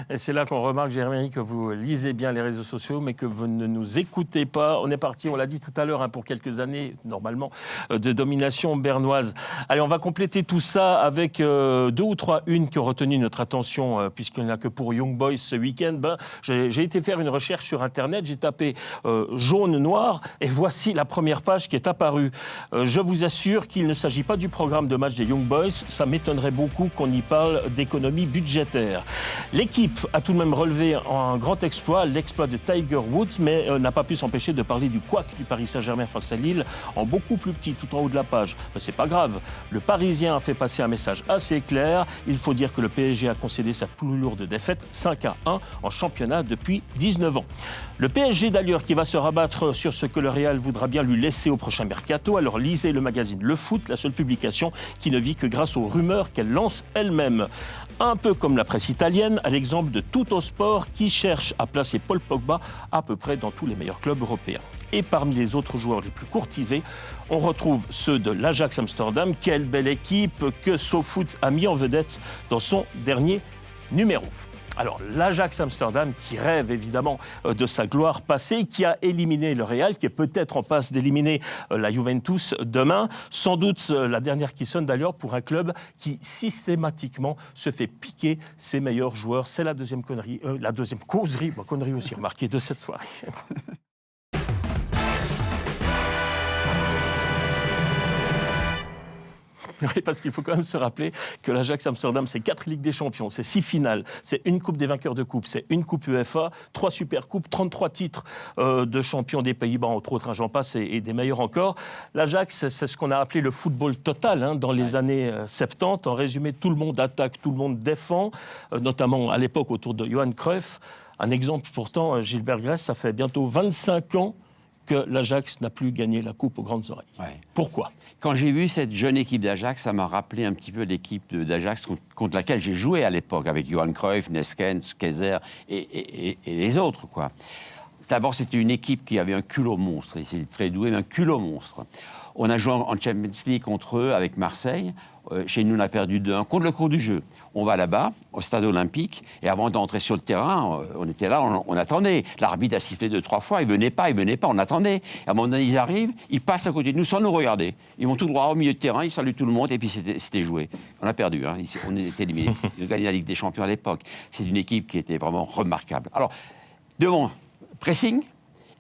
Et c'est là qu'on remarque, Jérémy, que vous lisez bien les réseaux sociaux, mais que vous ne nous écoutez pas. On est parti, on l'a dit tout à l'heure, pour quelques années, normalement, de domination bernoise. Allez, on va compléter tout ça avec 2 ou 3 unes qui ont retenu notre attention, puisqu'il n'y en a que pour Young Boys ce week-end. J'ai été faire une recherche sur Internet, j'ai tapé jaune-noir, et voici la première page qui est apparue. Je vous assure qu'il ne s'agit pas du programme de match des Young Boys. Ça m'étonnerait beaucoup qu'on y parle d'économie budgétaire. L'équipe a tout de même relevé un grand exploit, l'exploit de Tiger Woods, mais n'a pas pu s'empêcher de parler du couac du Paris Saint-Germain face à Lille, en beaucoup plus petit, tout en haut de la page. Mais c'est pas grave. Le Parisien a fait passer un message assez clair. Il faut dire que le PSG a concédé sa plus lourde défaite, 5-1 en championnat depuis 19 ans. Le PSG d'ailleurs qui va se rabattre sur ce que le Real voudra bien lui laisser au prochain mercato. Alors lisez le magazine Le Foot, la seule publication qui ne vit que grâce aux rumeurs qu'elle lance elle-même. Un peu comme la presse italienne, à l'exemple de Tuttosport qui cherche à placer Paul Pogba à peu près dans tous les meilleurs clubs européens. Et parmi les autres joueurs les plus courtisés, on retrouve ceux de l'Ajax Amsterdam. Quelle belle équipe que SoFoot a mis en vedette dans son dernier numéro. Alors, l'Ajax Amsterdam, qui rêve évidemment de sa gloire passée, qui a éliminé le Real, qui est peut-être en passe d'éliminer la Juventus demain. Sans doute la dernière qui sonne d'ailleurs pour un club qui systématiquement se fait piquer ses meilleurs joueurs. C'est la deuxième connerie, la deuxième causerie, connerie aussi remarquée de cette soirée. Oui, parce qu'il faut quand même se rappeler que l'Ajax Amsterdam, c'est 4 Ligues des Champions, c'est 6 finales, c'est une Coupe des vainqueurs de Coupe, c'est une Coupe UEFA, 3 Supercoupes, 33 titres de champion des Pays-Bas, entre autres, j'en passe, et des meilleurs encore. L'Ajax, c'est ce qu'on a appelé le football total dans les années 70. En résumé, tout le monde attaque, tout le monde défend, notamment à l'époque autour de Johan Cruyff. Un exemple pourtant, Gilbert Grèce, ça fait bientôt 25 ans que l'Ajax n'a plus gagné la Coupe aux Grandes Oreilles. Ouais. Pourquoi ? Quand j'ai vu cette jeune équipe d'Ajax, ça m'a rappelé un petit peu l'équipe d'Ajax contre laquelle j'ai joué à l'époque, avec Johan Cruyff, Neskens, Keizer et les autres, quoi. D'abord, c'était une équipe qui avait un culot monstre. Ils étaient très doués, mais un culot monstre. On a joué en Champions League contre eux avec Marseille. Chez nous, on a perdu 2-1 contre le cours du jeu. On va là-bas, au stade olympique, et avant d'entrer sur le terrain, on était là, on attendait. L'arbitre a sifflé 2-3 fois, il venait pas, on attendait. À un moment donné, ils arrivent, ils passent à côté de nous sans nous regarder. Ils vont tout droit au milieu de terrain, ils saluent tout le monde, et puis c'était joué. On a perdu, on était éliminés. Ils ont gagné la Ligue des Champions à l'époque. C'est une équipe qui était vraiment remarquable. Alors, devant, pressing,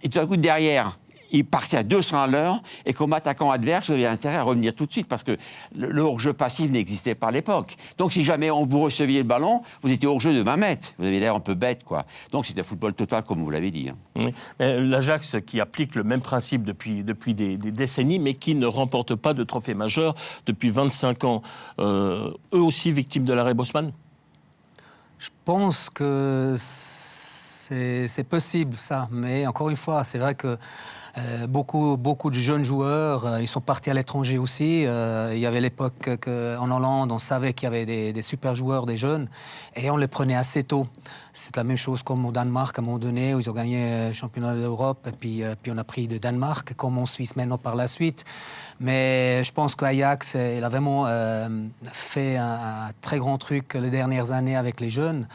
et tout à coup, derrière, ils partaient à 200 à l'heure, et comme attaquant adverse, vous avez intérêt à revenir tout de suite, parce que le hors-jeu passif n'existait pas à l'époque. Donc si jamais vous receviez le ballon, vous étiez hors-jeu de 20 mètres. Vous avez l'air un peu bête, quoi. Donc c'était un football total, comme vous l'avez dit. Oui. L'Ajax qui applique le même principe depuis des décennies, mais qui ne remporte pas de trophée majeur depuis 25 ans. Eux aussi victimes de l'arrêt Bosman ? Je pense que c'est possible, ça. Mais encore une fois, c'est vrai que Beaucoup de jeunes joueurs, ils sont partis à l'étranger aussi. Il y avait l'époque qu'en Hollande, on savait qu'il y avait des super joueurs, des jeunes, et on les prenait assez tôt. C'est la même chose comme au Danemark à un moment donné, où ils ont gagné le championnat d'Europe, et puis on a pris de Danemark, comme en Suisse maintenant par la suite. Mais je pense qu'Ajax, il a vraiment fait un très grand truc les dernières années avec les jeunes.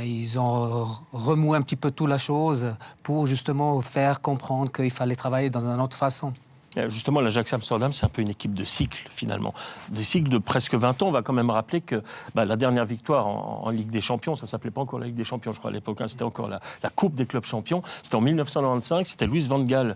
Ils ont remoué un petit peu toute la chose pour justement faire comprendre qu'il fallait travailler dans une autre façon. Justement, l'Ajax Amsterdam, c'est un peu une équipe de cycle, finalement. Des cycles de presque 20 ans. On va quand même rappeler que la dernière victoire en Ligue des Champions, ça ne s'appelait pas encore la Ligue des Champions, je crois, à l'époque. C'était encore la Coupe des clubs champions. C'était en 1995. C'était Louis van Gaal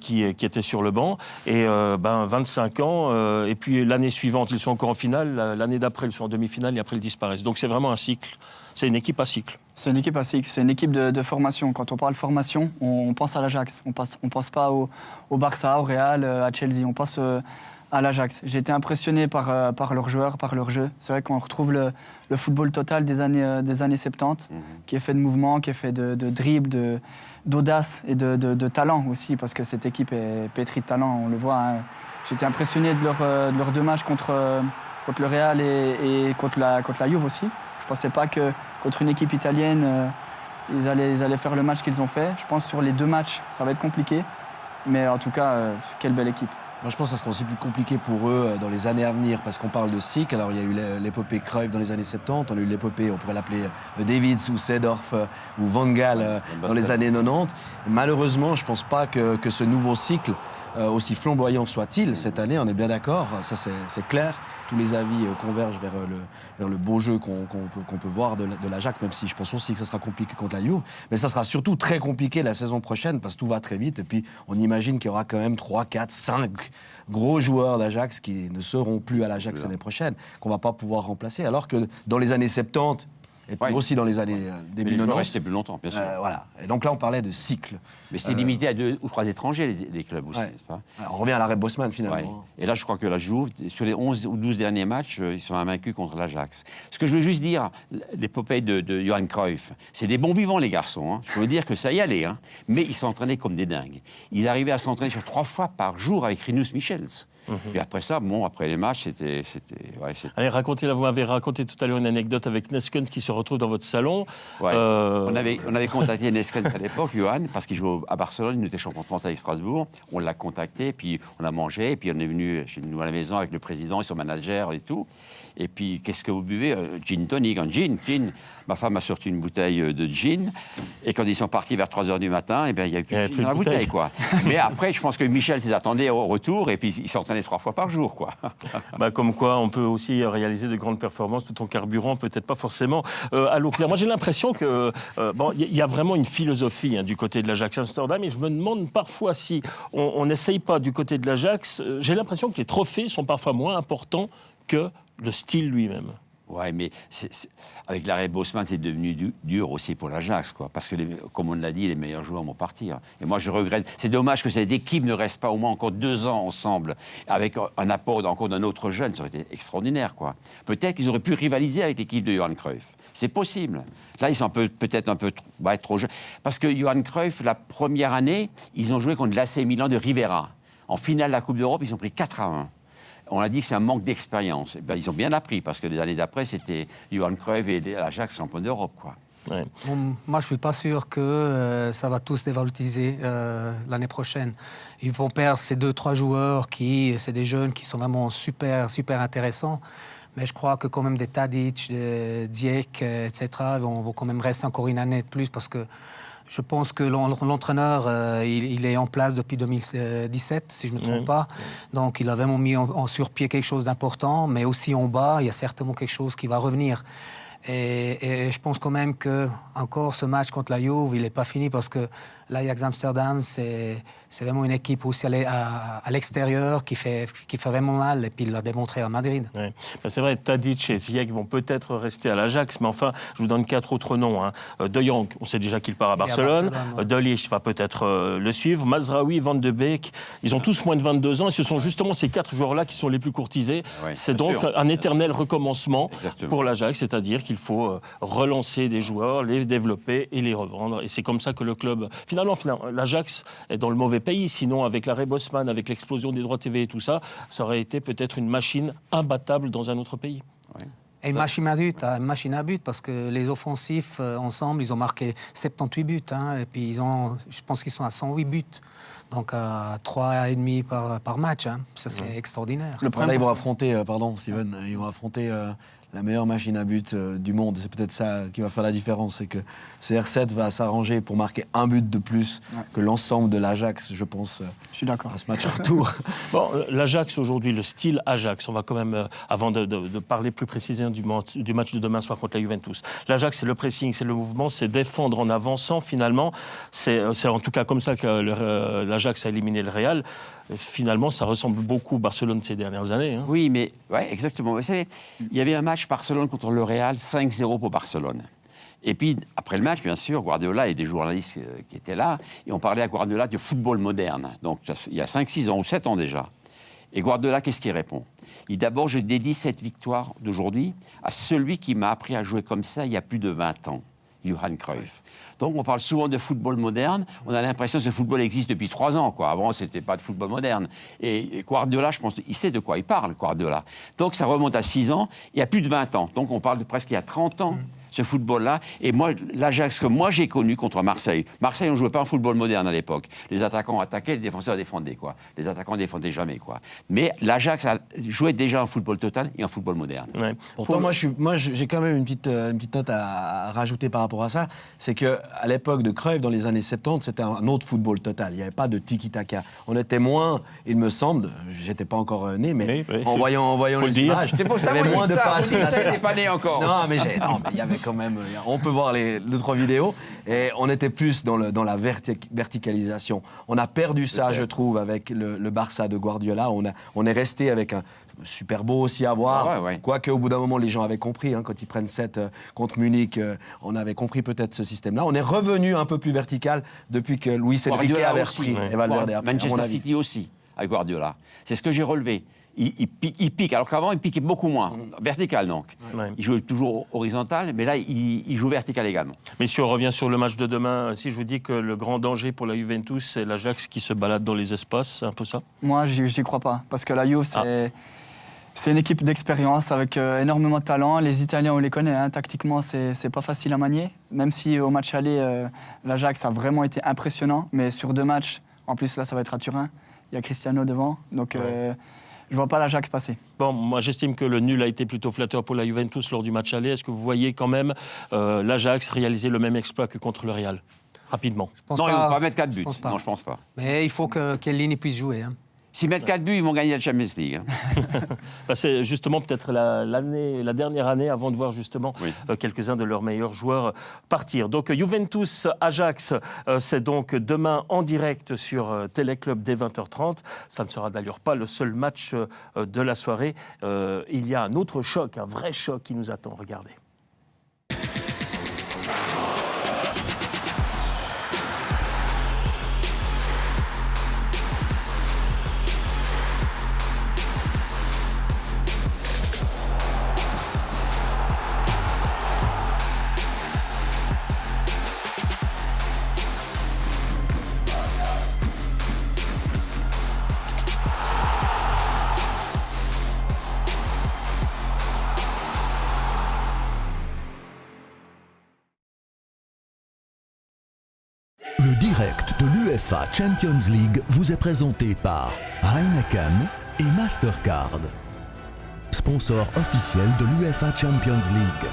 qui était sur le banc. Et 25 ans. Et puis l'année suivante, ils sont encore en finale. L'année d'après, ils sont en demi-finale et après, ils disparaissent. Donc c'est vraiment un cycle. C'est une équipe à cycle. C'est une équipe à cycle, c'est une équipe de formation. Quand on parle formation, on pense à l'Ajax. On pense pas au Barça, au Real, à Chelsea. On pense à l'Ajax. J'ai été impressionné par leurs joueurs, par leur jeu. C'est vrai qu'on retrouve le football total des années 70, qui est fait de mouvements, qui est fait de dribbles, d'audace et de talent aussi, parce que cette équipe est pétrie de talent, on le voit. Hein. J'ai été impressionné de leurs 2 matchs contre le Real et contre la Juve aussi. Je ne pensais pas que contre une équipe italienne, ils allaient faire le match qu'ils ont fait. Je pense que sur les 2 matchs, ça va être compliqué. Mais en tout cas, quelle belle équipe. Moi, je pense que ça sera aussi plus compliqué pour eux dans les années à venir, parce qu'on parle de cycle. Alors, il y a eu l'épopée Cruyff dans les années 70, on a eu l'épopée, on pourrait l'appeler Davids ou Seedorf ou Van Gaal dans les années 90. Malheureusement, je ne pense pas que ce nouveau cycle, aussi flamboyant soit-il, cette année, on est bien d'accord, ça c'est clair. Tous les avis convergent vers le beau jeu qu'on peut voir de l'Ajax, même si je pense aussi que ça sera compliqué contre la Juve. Mais ça sera surtout très compliqué la saison prochaine, parce que tout va très vite. Et puis, on imagine qu'il y aura quand même 3, 4, 5 gros joueurs d'Ajax qui ne seront plus à l'Ajax l'année prochaine, qu'on ne va pas pouvoir remplacer. Alors que dans les années 70, et puis aussi dans les années début 90. Les joueurs restaient plus longtemps, bien sûr. Voilà. Et donc là, on parlait de cycle. Mais c'était limité à 2 ou 3 étrangers, les clubs aussi, n'est-ce pas? On revient à l'arrêt Bosman, finalement. Ouais. Et là, je crois que la Juve, sur les 11 ou 12 derniers matchs, ils sont invaincus contre l'Ajax. Ce que je veux juste dire, l'épopée de Johan Cruyff, c'est des bons vivants, les garçons. Hein. Je veux dire que ça y allait. Hein. Mais ils s'entraînaient comme des dingues. Ils arrivaient à s'entraîner sur 3 fois par jour avec Rinus Michels. Et après ça, après les matchs, c'était... Allez, vous m'avez raconté tout à l'heure une anecdote avec Neskens qui se retrouve dans votre salon. Ouais. On avait contacté Neskens à l'époque, Johan, parce qu'il jouait à Barcelone, il était champion de France avec Strasbourg. On l'a contacté, puis on a mangé, et puis on est venu chez nous à la maison avec le président et son manager et tout. Et puis, qu'est-ce que vous buvez? Gin tonic, un gin. Ma femme a sorti une bouteille de gin, et quand ils sont partis vers 3h du matin, il n'y avait plus de gin dans la bouteille, quoi. Mais après, je pense que Michel les attendait au retour, et puis ils s'entraînaient 3 fois par jour, quoi. Comme quoi, on peut aussi réaliser de grandes performances tout en carburant, peut-être pas forcément à l'eau claire. Moi, j'ai l'impression que y a vraiment une philosophie du côté de l'Ajax Amsterdam, et je me demande parfois si on n'essaye pas du côté de l'Ajax. J'ai l'impression que les trophées sont parfois moins importants que le style lui-même. Ouais, mais avec l'arrêt Bosman, c'est devenu dur aussi pour l'Ajax, quoi. Parce que, comme on l'a dit, les meilleurs joueurs vont partir. Et moi, je regrette. C'est dommage que cette équipe ne reste pas au moins encore 2 ans ensemble, avec un apport encore d'un autre jeune. Ça aurait été extraordinaire, quoi. Peut-être qu'ils auraient pu rivaliser avec l'équipe de Johan Cruyff. C'est possible. Là, ils sont peut-être un peu trop jeunes. Parce que Johan Cruyff, la première année, ils ont joué contre l'AC Milan de Rivera. En finale de la Coupe d'Europe, ils ont pris 4-1. On a dit que c'est un manque d'expérience. Ils ont bien appris, parce que les années d'après, c'était Johan Cruyff et l'Ajax champion d'Europe, quoi. Ouais. Bon, moi, je ne suis pas sûr que ça va tous dévaloriser l'année prochaine. Ils vont perdre ces 2-3 joueurs c'est des jeunes qui sont vraiment super intéressants. Mais je crois que quand même des Tadic, des Dijk, etc., vont quand même rester encore une année de plus, parce que je pense que l'entraîneur, il est en place depuis 2017, si je ne me trompe pas. Donc, il a vraiment mis en sur-pied quelque chose d'important, mais aussi en bas, il y a certainement quelque chose qui va revenir. Et je pense quand même que encore ce match contre la Juve, il n'est pas fini, parce que l'Ajax Amsterdam, c'est vraiment une équipe aussi à l'extérieur qui fait vraiment mal, et puis il l'a démontré à Madrid. Ouais. C'est vrai, Tadic et Ziyech vont peut-être rester à l'Ajax, mais enfin, je vous donne 4 autres noms. De Jong, on sait déjà qu'il part à Barcelone. De Ligt va peut-être le suivre. Mazraoui, Van de Beek, ils ont tous moins de 22 ans, et ce sont justement ces 4 joueurs-là qui sont les plus courtisés. C'est donc un éternel recommencement pour l'Ajax, c'est-à-dire qu'il il faut relancer des joueurs, les développer et les revendre. Et c'est comme ça que le club... Finalement, l'Ajax est dans le mauvais pays. Sinon, avec l'arrêt Bosman, avec l'explosion des droits TV et tout ça, ça aurait été peut-être une machine imbattable dans un autre pays. Ouais. Et une machine à but, parce que les offensifs, ensemble, ils ont marqué 78 buts. Hein, et puis, je pense qu'ils sont à 108 buts. Donc, à 3,5 par match. Hein. Ça, c'est extraordinaire. Le problème, là, ils vont affronter, Steven, ils vont affronter la meilleure machine à but du monde. C'est peut-être ça qui va faire la différence. C'est que CR7 va s'arranger pour marquer un but de plus que l'ensemble de l'Ajax, je pense, Je suis d'accord. à ce match retour. Bon, l'Ajax aujourd'hui, le style Ajax, on va quand même, avant de parler plus précisément du match de demain soir contre la Juventus. L'Ajax, c'est le pressing, c'est le mouvement, c'est défendre en avançant finalement. C'est en tout cas comme ça que l'Ajax a éliminé le Real. Finalement, ça ressemble beaucoup à Barcelone ces dernières années. Hein. Oui, mais ouais, exactement. Vous savez, il y avait un match Barcelone contre le Real, 5-0 pour Barcelone. Et puis, après le match, bien sûr, Guardiola et des journalistes qui étaient là, et on parlait à Guardiola du football moderne. Donc, il y a 5, 6 ans ou 7 ans déjà. Et Guardiola, qu'est-ce qu'il répond? Il dit d'abord, je dédie cette victoire d'aujourd'hui à celui qui m'a appris à jouer comme ça il y a plus de 20 ans. Johan Cruyff. Donc on parle souvent de football moderne, on a l'impression que ce football existe depuis 3 ans. Quoi. Avant, c'était pas de football moderne. Et Guardiola, je pense, il sait de quoi il parle, Guardiola. Donc ça remonte à 6 ans, il y a plus de 20 ans. Donc on parle de presque il y a 30 ans. Ce football-là. Et moi, l'Ajax que moi j'ai connu contre Marseille. Marseille, on ne jouait pas en football moderne à l'époque. Les attaquants attaquaient, les défenseurs défendaient, quoi. Les attaquants ne défendaient jamais, quoi. Mais l'Ajax jouait déjà en football total et en football moderne. Ouais. Pourtant, moi, j'ai quand même une petite note à rajouter par rapport à ça. C'est qu'à l'époque de Cruyff, dans les années 70, c'était un autre football total. Il n'y avait pas de tiki-taka. On était moins, il me semble, j'étais pas encore né, mais oui. en voyant les images, C'est pour ça il y avait moins de passes. Il n'était pas né encore. Non, mais il y avait quand même... On peut voir les 2-3 vidéos. Et on était plus dans la verticalisation. On a perdu ça, je trouve, avec le Barça de Guardiola. On est resté avec un super beau aussi à voir. Ouais. Quoique, au bout d'un moment, les gens avaient compris. Hein, quand ils prennent 7 contre Munich, on avait compris peut-être ce système-là. On est revenu un peu plus vertical depuis que Luis Enrique avait repris et Valverde. Manchester City aussi, avec Guardiola. C'est ce que j'ai relevé. Il pique, alors qu'avant, il piquait beaucoup moins. Vertical, donc. Ouais. Il jouait toujours horizontal, mais là, il joue vertical également. Mais si on revient sur le match de demain, si je vous dis que le grand danger pour la Juventus, c'est l'Ajax qui se balade dans les espaces, c'est un peu ça? Moi, j'y crois pas. Parce que la Juve, c'est une équipe d'expérience avec énormément de talent. Les Italiens, on les connaît. Hein. Tactiquement, c'est pas facile à manier. Même si au match aller, l'Ajax a vraiment été impressionnant. Mais sur 2 matchs, en plus, là, ça va être à Turin. Il y a Cristiano devant. Donc... je ne vois pas l'Ajax passer. Bon, moi j'estime que le nul a été plutôt flatteur pour la Juventus lors du match aller. Est-ce que vous voyez quand même l'Ajax réaliser le même exploit que contre le Real? Rapidement. Non, ils ne vont pas mettre 4 buts. Non, je ne pense pas. Mais il faut que Chiellini puisse jouer. Hein. S'ils mettent 4 buts, ils vont gagner la Champions League. Hein. C'est justement peut-être la dernière année avant de voir justement quelques-uns de leurs meilleurs joueurs partir. Donc Juventus-Ajax, c'est donc demain en direct sur Téléclub dès 20h30. Ça ne sera d'ailleurs pas le seul match de la soirée. Il y a un autre choc, un vrai choc qui nous attend. Regardez. Le direct de l'UEFA Champions League vous est présenté par Heineken et Mastercard. Sponsor officiel de l'UEFA Champions League.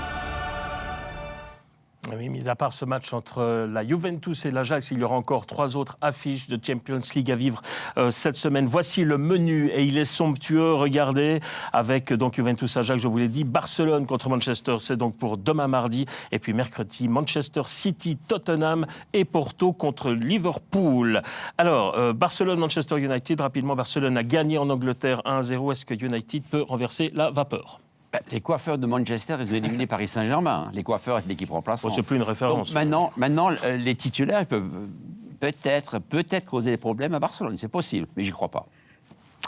Oui, mis à part ce match entre la Juventus et l'Ajax, il y aura encore 3 autres affiches de Champions League à vivre cette semaine. Voici le menu et il est somptueux. Regardez, avec donc Juventus-Ajax, je vous l'ai dit, Barcelone contre Manchester, c'est donc pour demain mardi. Et puis mercredi, Manchester City, Tottenham et Porto contre Liverpool. Alors, Barcelone-Manchester United, rapidement, Barcelone a gagné en Angleterre 1-0. Est-ce que United peut renverser la vapeur ? Les coiffeurs de Manchester, ils ont éliminé Paris Saint-Germain. Les coiffeurs et l'équipe remplaçante. C'est plus une référence. Donc, maintenant, les titulaires peuvent peut-être causer des problèmes à Barcelone. C'est possible, mais j'y crois pas.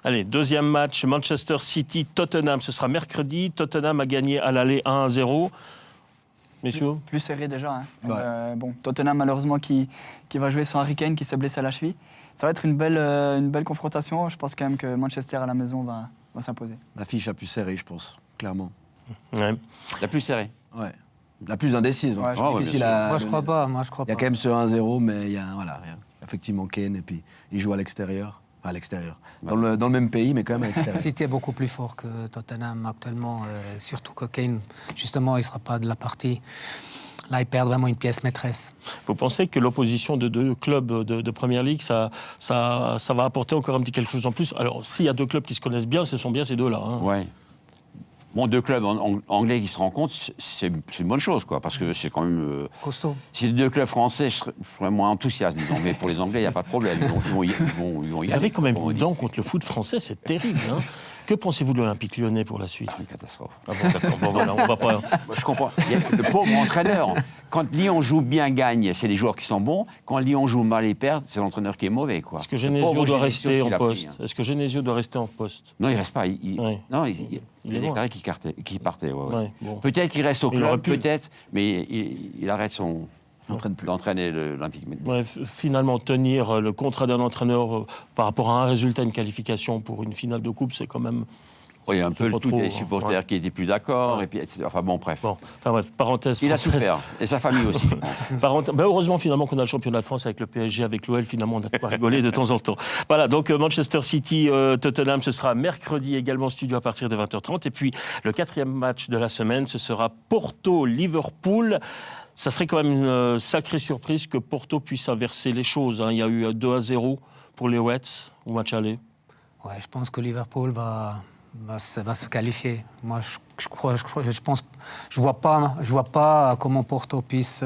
Allez, deuxième match, Manchester City-Tottenham. Ce sera mercredi. Tottenham a gagné à l'aller 1-0. messieurs. Plus serré déjà. Hein. Ouais. Bon, Tottenham, malheureusement, qui va jouer sans Harry Kane, qui s'est blessé à la cheville. Ça va être une belle confrontation. Je pense quand même que Manchester à la maison va s'imposer. L'affiche la plus serrée, je pense, clairement. Ouais. La plus serrée. Ouais. La plus indécise. Ouais, donc. ouais, Difficile bien sûr. à Moi, je crois pas. Il y a quand même ce 1-0, mais il y a effectivement Kane, et puis il joue à l'extérieur. Enfin, à l'extérieur. Dans le même pays, mais quand même à l'extérieur. City est beaucoup plus fort que Tottenham actuellement, surtout que Kane, justement, il ne sera pas de la partie. Là, ils perdent vraiment une pièce maîtresse. Vous pensez que l'opposition de deux clubs de Premier League, ça va apporter encore un petit quelque chose en plus? Alors, s'il y a deux clubs qui se connaissent bien, ce sont bien ces deux-là. Hein. Ouais. Bon, deux clubs anglais qui se rencontrent, c'est une bonne chose, quoi, parce que c'est quand même... Costaud. Si deux clubs français, je serais moins enthousiaste, disons, mais pour les Anglais, il n'y a pas de problème. Ils vont y Vous aller, avez quand même comme on une dit. dent contre le foot français, c'est terrible. Hein. Que pensez-vous de l'Olympique Lyonnais pour la suite? Une catastrophe. Ah bon, d'accord, bon, voilà, on va pas... Moi, je comprends. Il y a le pauvre entraîneur. Quand Lyon joue bien, gagne, c'est les joueurs qui sont bons. Quand Lyon joue mal et perd, c'est l'entraîneur qui est mauvais, quoi. Est-ce que Le Genesio pauvre doit Genesio, rester ce en qu'il a poste? pris, hein. Est-ce que Genesio doit rester en poste? Non, il reste pas. Ouais. Non, il Il a est déclaré qu'il partait. Ouais, ouais. Ouais, bon. Peut-être qu'il reste au Il aurait club, pu. peut-être, mais il arrête d'entraîner l'Olympique. Ouais, finalement, tenir le contrat d'un entraîneur par rapport à un résultat, une qualification pour une finale de coupe, c'est quand même... Oui, un peu pas tous trop, les supporters ouais. qui étaient plus d'accord, et puis, etc. Enfin bon, bref. Bon, enfin bref, parenthèse Il a française. souffert, et sa famille aussi, je pense. Ben heureusement finalement qu'on a le championnat de France avec le PSG, avec l'OL, finalement on a de quoi rigoler de temps en temps. Voilà, donc Manchester City, Tottenham, ce sera mercredi également studio à partir de 20h30. Et puis le 4e match de la semaine, ce sera Porto-Liverpool. Ça serait quand même une sacrée surprise que Porto puisse inverser les choses. Hein. Il y a eu 2-0 pour les Reds au match aller. Ouais, je pense que Liverpool va se qualifier. Moi, je vois pas comment Porto puisse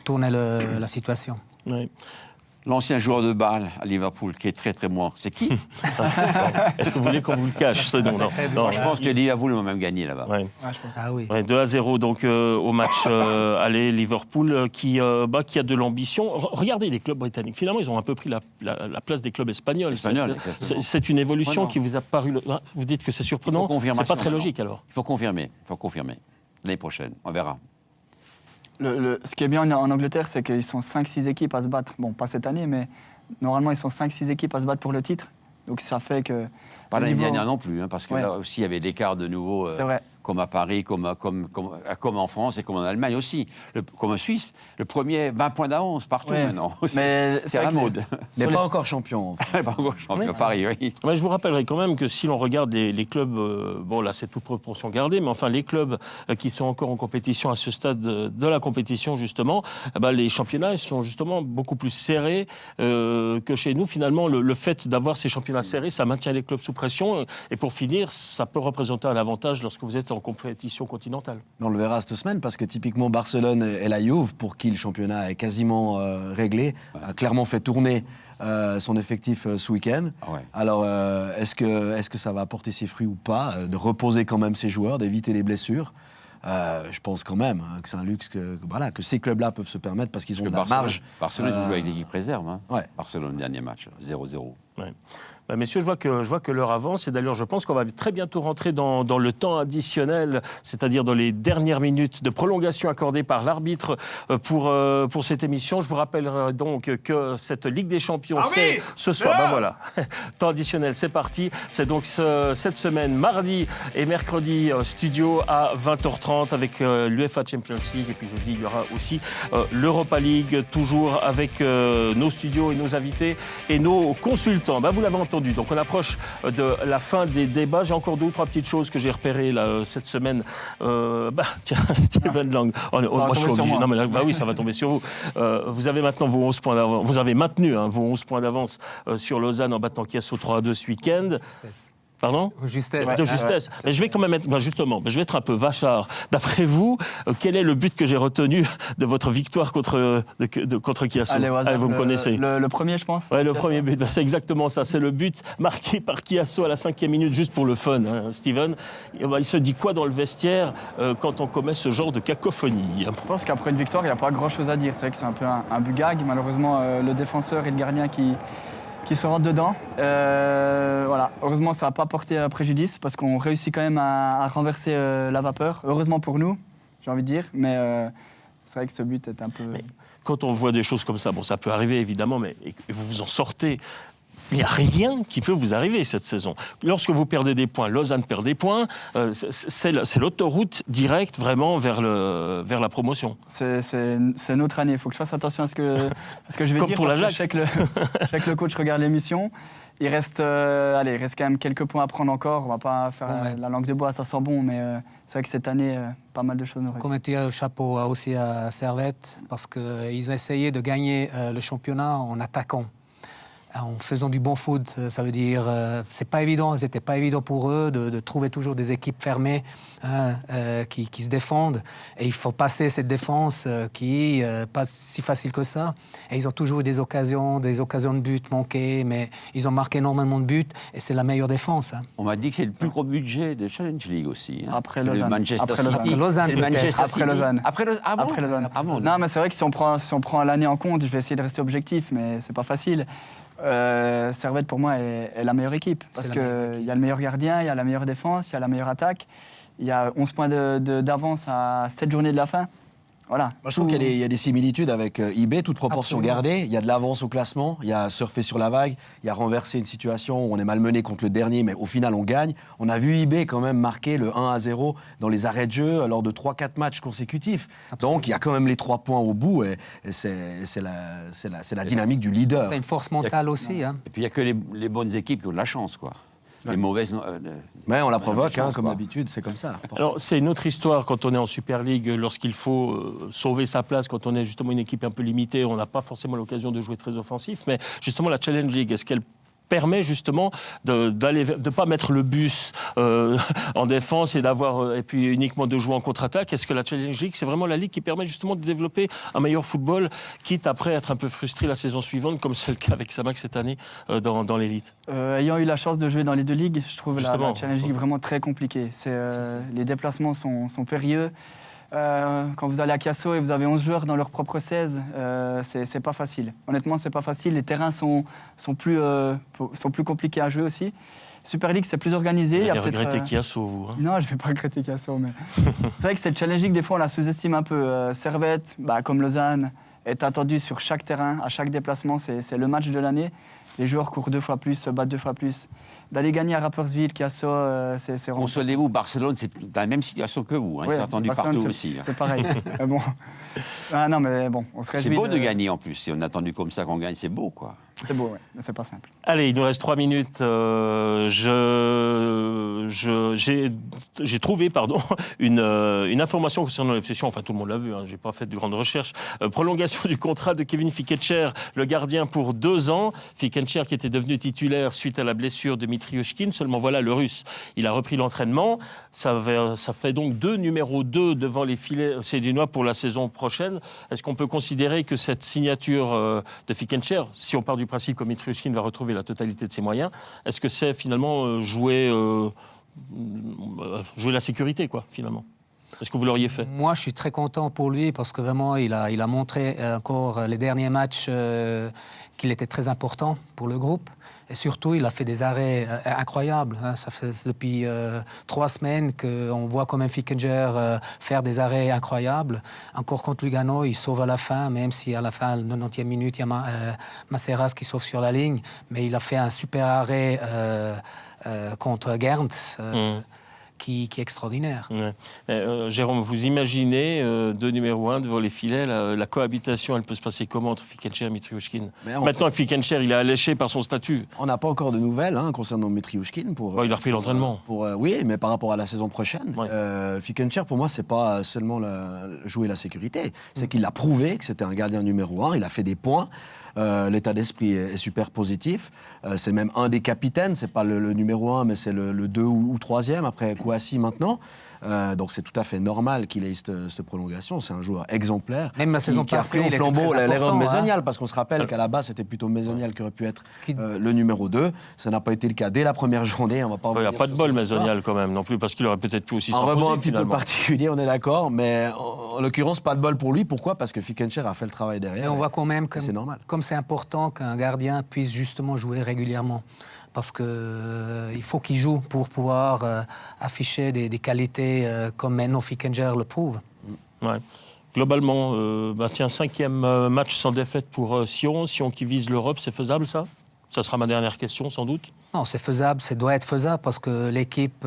tourner la situation. Oui. L'ancien joueur de Bâle à Liverpool, qui est très très bon, c'est qui? Est-ce que vous voulez qu'on vous le cache ce nom? Non. Je pense que Liverpool va même gagner là-bas. Ouais. Ouais, je pense. Ah oui. Ouais, 2-0 donc au match aller Liverpool qui a de l'ambition. Regardez les clubs britanniques. Finalement, ils ont un peu pris la place des clubs espagnols. C'est une évolution qui vous a paru. Vous dites que c'est surprenant. C'est pas très logique alors. Il faut confirmer. L'année prochaine, on verra. Ce qui est bien en Angleterre, c'est qu'ils sont 5-6 équipes à se battre. Bon, pas cette année, mais normalement, ils sont 5-6 équipes à se battre pour le titre. Donc ça fait que... Pas l'année dernière non plus, hein, parce que Ouais. là aussi, il y avait l'écart de nouveau, C'est vrai. comme à Paris, comme en France et comme en Allemagne aussi. Comme en Suisse, le premier, 20 points d'avance partout Ouais. maintenant. Mais C'est la vrai que mode. Mais pas encore champion. Pas encore champion, Paris, oui. Ouais, je vous rappellerai quand même que si l'on regarde les clubs, bon là c'est toute proportion gardée, mais enfin les clubs qui sont encore en compétition à ce stade de la compétition justement, les championnats ils sont justement beaucoup plus serrés que chez nous. Finalement, le fait d'avoir ces championnats serrés, ça maintient les clubs sous pression. Et pour finir, ça peut représenter un avantage lorsque vous êtes en compétition continentale. On le verra cette semaine parce que typiquement Barcelone et la Juve, pour qui le championnat est quasiment réglé, a clairement fait tourner son effectif ce week-end. Ah ouais. Alors est-ce que ça va apporter ses fruits ou pas, de reposer quand même ses joueurs, d'éviter les blessures? Je pense quand même que c'est un luxe que ces clubs-là peuvent se permettre parce qu'ils ont de la marge. Barcelone joue avec l'équipe réserve. Hein. Ouais. Barcelone, dernier match, 0-0. Ouais. Messieurs, je vois que l'heure avance et d'ailleurs je pense qu'on va très bientôt rentrer dans le temps additionnel, c'est-à-dire dans les dernières minutes de prolongation accordées par l'arbitre pour cette émission. Je vous rappelle donc que cette Ligue des Champions, c'est ce soir. Voilà, temps additionnel, c'est parti. C'est donc cette semaine, mardi et mercredi, studio à 20h30 avec l'UEFA Champions League et puis jeudi il y aura aussi l'Europa League, toujours avec nos studios et nos invités et nos consultants. Vous l'avez entendu. Donc on approche de la fin des débats. J'ai encore 2 ou 3 petites choses que j'ai repérées là, cette semaine. Tiens, Steven Lang. Moi, je suis obligé. Non, mais là, oui, ça va tomber sur vous. Vous avez maintenant vos 11 points d'avance. Vous avez maintenu vos 11 points d'avance sur Lausanne en battant Chiasso 3-2 ce week-end. Pardon ? Justesse. De justesse. Mais je vais quand même être, je vais être un peu vachard. D'après vous, quel est le but que j'ai retenu de votre victoire contre Chiasso ? Allez, vous me connaissez. Le premier, je pense. Ouais, le premier but, c'est exactement ça. C'est le but marqué par Chiasso à la 5e minute, juste pour le fun, hein, Steven. Il se dit quoi dans le vestiaire quand on commet ce genre de cacophonie ? Je pense qu'après une victoire, il n'y a pas grand-chose à dire. C'est vrai que c'est un peu un but gag. Malheureusement, le défenseur et le gardien qui se rentrent dedans. Voilà. Heureusement, ça n'a pas porté préjudice parce qu'on réussit quand même à renverser la vapeur. Heureusement pour nous. j'ai envie de dire. Mais c'est vrai que ce but est un peu... Mais quand on voit des choses comme ça, bon, ça peut arriver évidemment, mais vous vous en sortez. Il n'y a rien qui peut vous arriver cette saison. Lorsque vous perdez des points, Lausanne perd des points, c'est l'autoroute directe vraiment vers la promotion. C'est notre année. Il faut que je fasse attention à ce que je vais Comme dire. pour l'Ajax. Je sais que le coach regarde l'émission. Il reste quand même quelques points à prendre encore. On ne va pas faire la langue de bois, ça sent bon. Mais c'est vrai que cette année, pas mal de choses nous restent. Comme tirer le chapeau aussi à Servette, parce qu'ils ont essayé de gagner le championnat en attaquant. En faisant du bon foot, ça veut dire, c'est pas évident, c'était pas évident pour eux de trouver toujours des équipes fermées qui se défendent. Et il faut passer cette défense qui est pas si facile que ça. Et ils ont toujours eu des occasions de but manquées, mais ils ont marqué énormément de buts et c'est la meilleure défense. On m'a dit que c'est le plus gros budget de Challenge League aussi. Après C'est Lausanne. le Manchester Après City. Après Lausanne, C'est le peut-être. Manchester Après City. Lausanne. Après Lausanne. Ah bon Après Lausanne. Ah bon, Non, mais c'est vrai que si on prend l'année en compte, je vais essayer de rester objectif, mais c'est pas facile. Servette, pour moi, est la meilleure équipe. Parce qu'il y a le meilleur gardien, il y a la meilleure défense, il y a la meilleure attaque. Il y a 11 points d'avance à 7 journées de la fin. Voilà. Moi, je trouve qu'il y a des similitudes avec IB, toute proportion Absolument. gardée. Il y a de l'avance au classement, il y a surfer sur la vague, il y a renverser une situation où on est malmené contre le dernier, mais au final, on gagne. On a vu IB quand même marquer le 1-0 dans les arrêts de jeu lors de 3-4 matchs consécutifs. Absolument. Donc, il y a quand même les 3 points au bout et c'est la dynamique du leader. C'est une force mentale aussi. Hein. Et puis il n'y a que les bonnes équipes qui ont de la chance, quoi. Les mauvaises. Mais on la provoque, chance, comme quoi. d'habitude, c'est comme ça. Alors, c'est une autre histoire quand on est en Super League, lorsqu'il faut sauver sa place, quand on est justement une équipe un peu limitée, on n'a pas forcément l'occasion de jouer très offensif, mais justement la Challenge League, est-ce qu'elle permet justement de pas mettre le bus en défense et puis uniquement de jouer en contre-attaque? Est-ce que la Challenge League, c'est vraiment la ligue qui permet justement de développer un meilleur football, quitte après à être un peu frustré la saison suivante, comme c'est le cas avec Xamax cette année dans l'élite? Ayant eu la chance de jouer dans les deux ligues, je trouve la Justement. Challenge League vraiment très compliquée. Les déplacements sont périlleux. Quand vous allez à Chiasso et vous avez 11 joueurs dans leur propre 16, c'est pas facile. Honnêtement, c'est pas facile. Les terrains sont plus compliqués à jouer aussi. Super League, c'est plus organisé. Vous Il y a allez peut-être, regretter Chiasso, vous. Hein. Non, je vais pas regretter Chiasso, mais c'est vrai que cette Challenge League, des fois, on la sous-estime un peu. Servette, comme Lausanne, est attendue sur chaque terrain, à chaque déplacement. C'est le match de l'année. Les joueurs courent 2 fois plus, se battent 2 fois plus. D'aller gagner à Rapperswil, Chiasso, c'est vraiment... Consolez-vous, Barcelone, c'est dans la même situation que vous. Hein. Ouais, c'est attendu Barcelone, partout aussi. C'est pareil. Bon. Ah non, mais bon, on se C'est réjouit. beau de gagner en plus. Si on a attendu comme ça qu'on gagne, c'est beau, quoi. C'est beau, ouais, mais c'est pas simple. Allez, il nous reste 3 minutes. J'ai trouvé une information concernant l'obsession. Enfin, tout le monde l'a vu, hein, j'ai pas fait de grande recherche. Prolongation du contrat de Kevin Fiketcher, le gardien, pour 2 ans. Fiketcher qui était devenu titulaire suite à la blessure de Mitrioshkin. Seulement voilà, le Russe, il a repris l'entraînement. Ça fait donc 2 numéros 2 devant les filets sédunois pour la saison prochaine. Est-ce qu'on peut considérer que cette signature de Fiketcher, si on part du principe que Mitrioshkin va retrouver la totalité de ses moyens, est-ce que c'est finalement jouer la sécurité, quoi, finalement? Est-ce que vous l'auriez fait? Moi, je suis très content pour lui parce que vraiment, il a montré encore les derniers matchs qu'il était très important pour le groupe. Et surtout, il a fait des arrêts incroyables. Hein. Ça fait depuis 3 semaines qu'on voit quand même Fiketcher faire des arrêts incroyables. Encore contre Lugano, il sauve à la fin, même si à la fin, à la 90e minute, il y a Maceras qui sauve sur la ligne. Mais il a fait un super arrêt contre Gerntz. Qui est extraordinaire. Ouais. Jérôme, vous imaginez 2 numéros 1 devant les filets, la cohabitation, elle peut se passer comment entre Fiketcher et Mitrioshkin? Maintenant que Fiketcher, il est alléché par son statut. On n'a pas encore de nouvelles concernant Mitrioshkin. Il a repris l'entraînement. Oui, mais par rapport à la saison prochaine, Fiketcher, pour moi, c'est pas seulement jouer la sécurité. C'est qu'il a prouvé que c'était un gardien numéro 1. Il a fait des points. L'état d'esprit est super positif. C'est même un des capitaines. C'est pas le numéro 1, mais c'est le 2 ou 3e après Kouassi maintenant. Donc c'est tout à fait normal qu'il ait cette prolongation. C'est un joueur exemplaire. Même la saison qui a passée, pris au il était flambeau très l'erreur de important, Maisonial, parce qu'on se rappelle qu'à la base c'était plutôt Maisonial qui aurait pu être le numéro 2. Ça n'a pas été le cas dès la première journée. On va pas. Il n'y a pas de bol Maisonial quand même non plus, parce qu'il aurait peut-être pu aussi un s'imposer. rebond un petit finalement. peu particulier, on est d'accord, mais en l'occurrence pas de bol pour lui. Pourquoi? Parce que Fiketcher a fait le travail derrière. Et on voit quand même c'est normal. Comme c'est important qu'un gardien puisse justement jouer régulièrement. Parce qu'il faut qu'il joue pour pouvoir afficher des qualités comme maintenant Fiketcher le prouve. Ouais. Globalement, 5e match sans défaite pour Sion. Sion qui vise l'Europe, c'est faisable ça ? Ça sera ma dernière question, sans doute. Non, c'est faisable, ça doit être faisable parce que l'équipe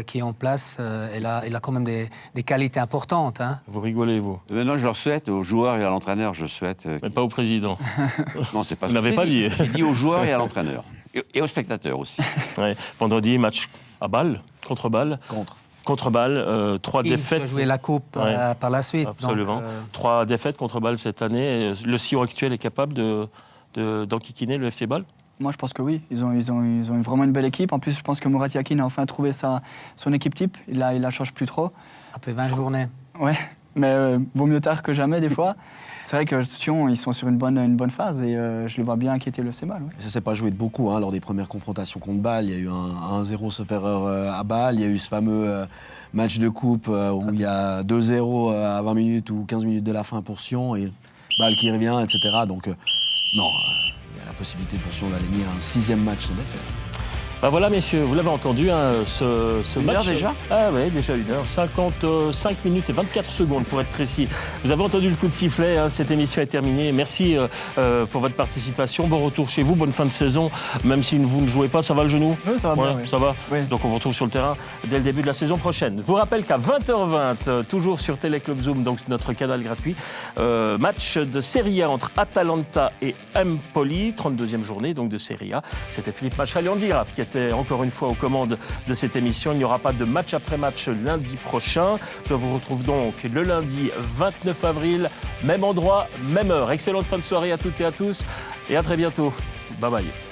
qui est en place, elle a quand même des qualités importantes. Hein. Vous rigolez, vous ? Non, je leur souhaite, aux joueurs et à l'entraîneur, je souhaite... Mais pas au président. Non, c'est pas Vous n'avez pas dit. J'ai dit aux joueurs et à l'entraîneur. Et aux spectateurs aussi. Ouais. Vendredi, match à Bâle, contre Bâle. Contre Bâle, 3 défaites. Il jouer la coupe par la suite. Absolument. Donc, 3 défaites contre Bâle cette année. Le Sion actuel est capable d'enquiquiner le FC Bâle ? Moi, je pense que oui. Ils ont vraiment une belle équipe. En plus, je pense que Murat Yakin a enfin trouvé son équipe type. Il la change plus trop. Après 20 journées. Ouais, mais vaut mieux tard que jamais, des fois. C'est vrai que Sion, ils sont sur une bonne phase et je les vois bien inquiéter le FC Bâle. Ouais. Ça s'est pas joué de beaucoup lors des premières confrontations contre Bâle. Il y a eu un 1-0 sauf erreur à Bâle. Il y a eu ce fameux match de coupe où il y a 2-0 à 20 minutes ou 15 minutes de la fin pour Sion et Bâle qui revient, etc. Donc non, il y a la possibilité pour Sion d'aligner un 6e match sans défaite. Ben voilà, messieurs, vous l'avez entendu, ce Une match. heure déjà ? Ah oui, déjà 1h. 55 minutes et 24 secondes pour être précis. Vous avez entendu le coup de sifflet, cette émission est terminée. Merci pour votre participation. Bon retour chez vous, bonne fin de saison. Même si vous ne jouez pas, ça va le genou ? Oui, ça va bien. Oui. Ça va Oui. Donc on vous retrouve sur le terrain dès le début de la saison prochaine. Je vous rappelle qu'à 20h20, toujours sur Téléclub Zoom, donc notre canal gratuit, match de Serie A entre Atalanta et Empoli, 32e journée donc de Serie A. C'était Philippe Macherel et Andy Raff qui était encore une fois aux commandes de cette émission. Il n'y aura pas de match après match lundi prochain. Je vous retrouve donc le lundi 29 avril, même endroit, même heure. Excellente fin de soirée à toutes et à tous et à très bientôt. Bye bye.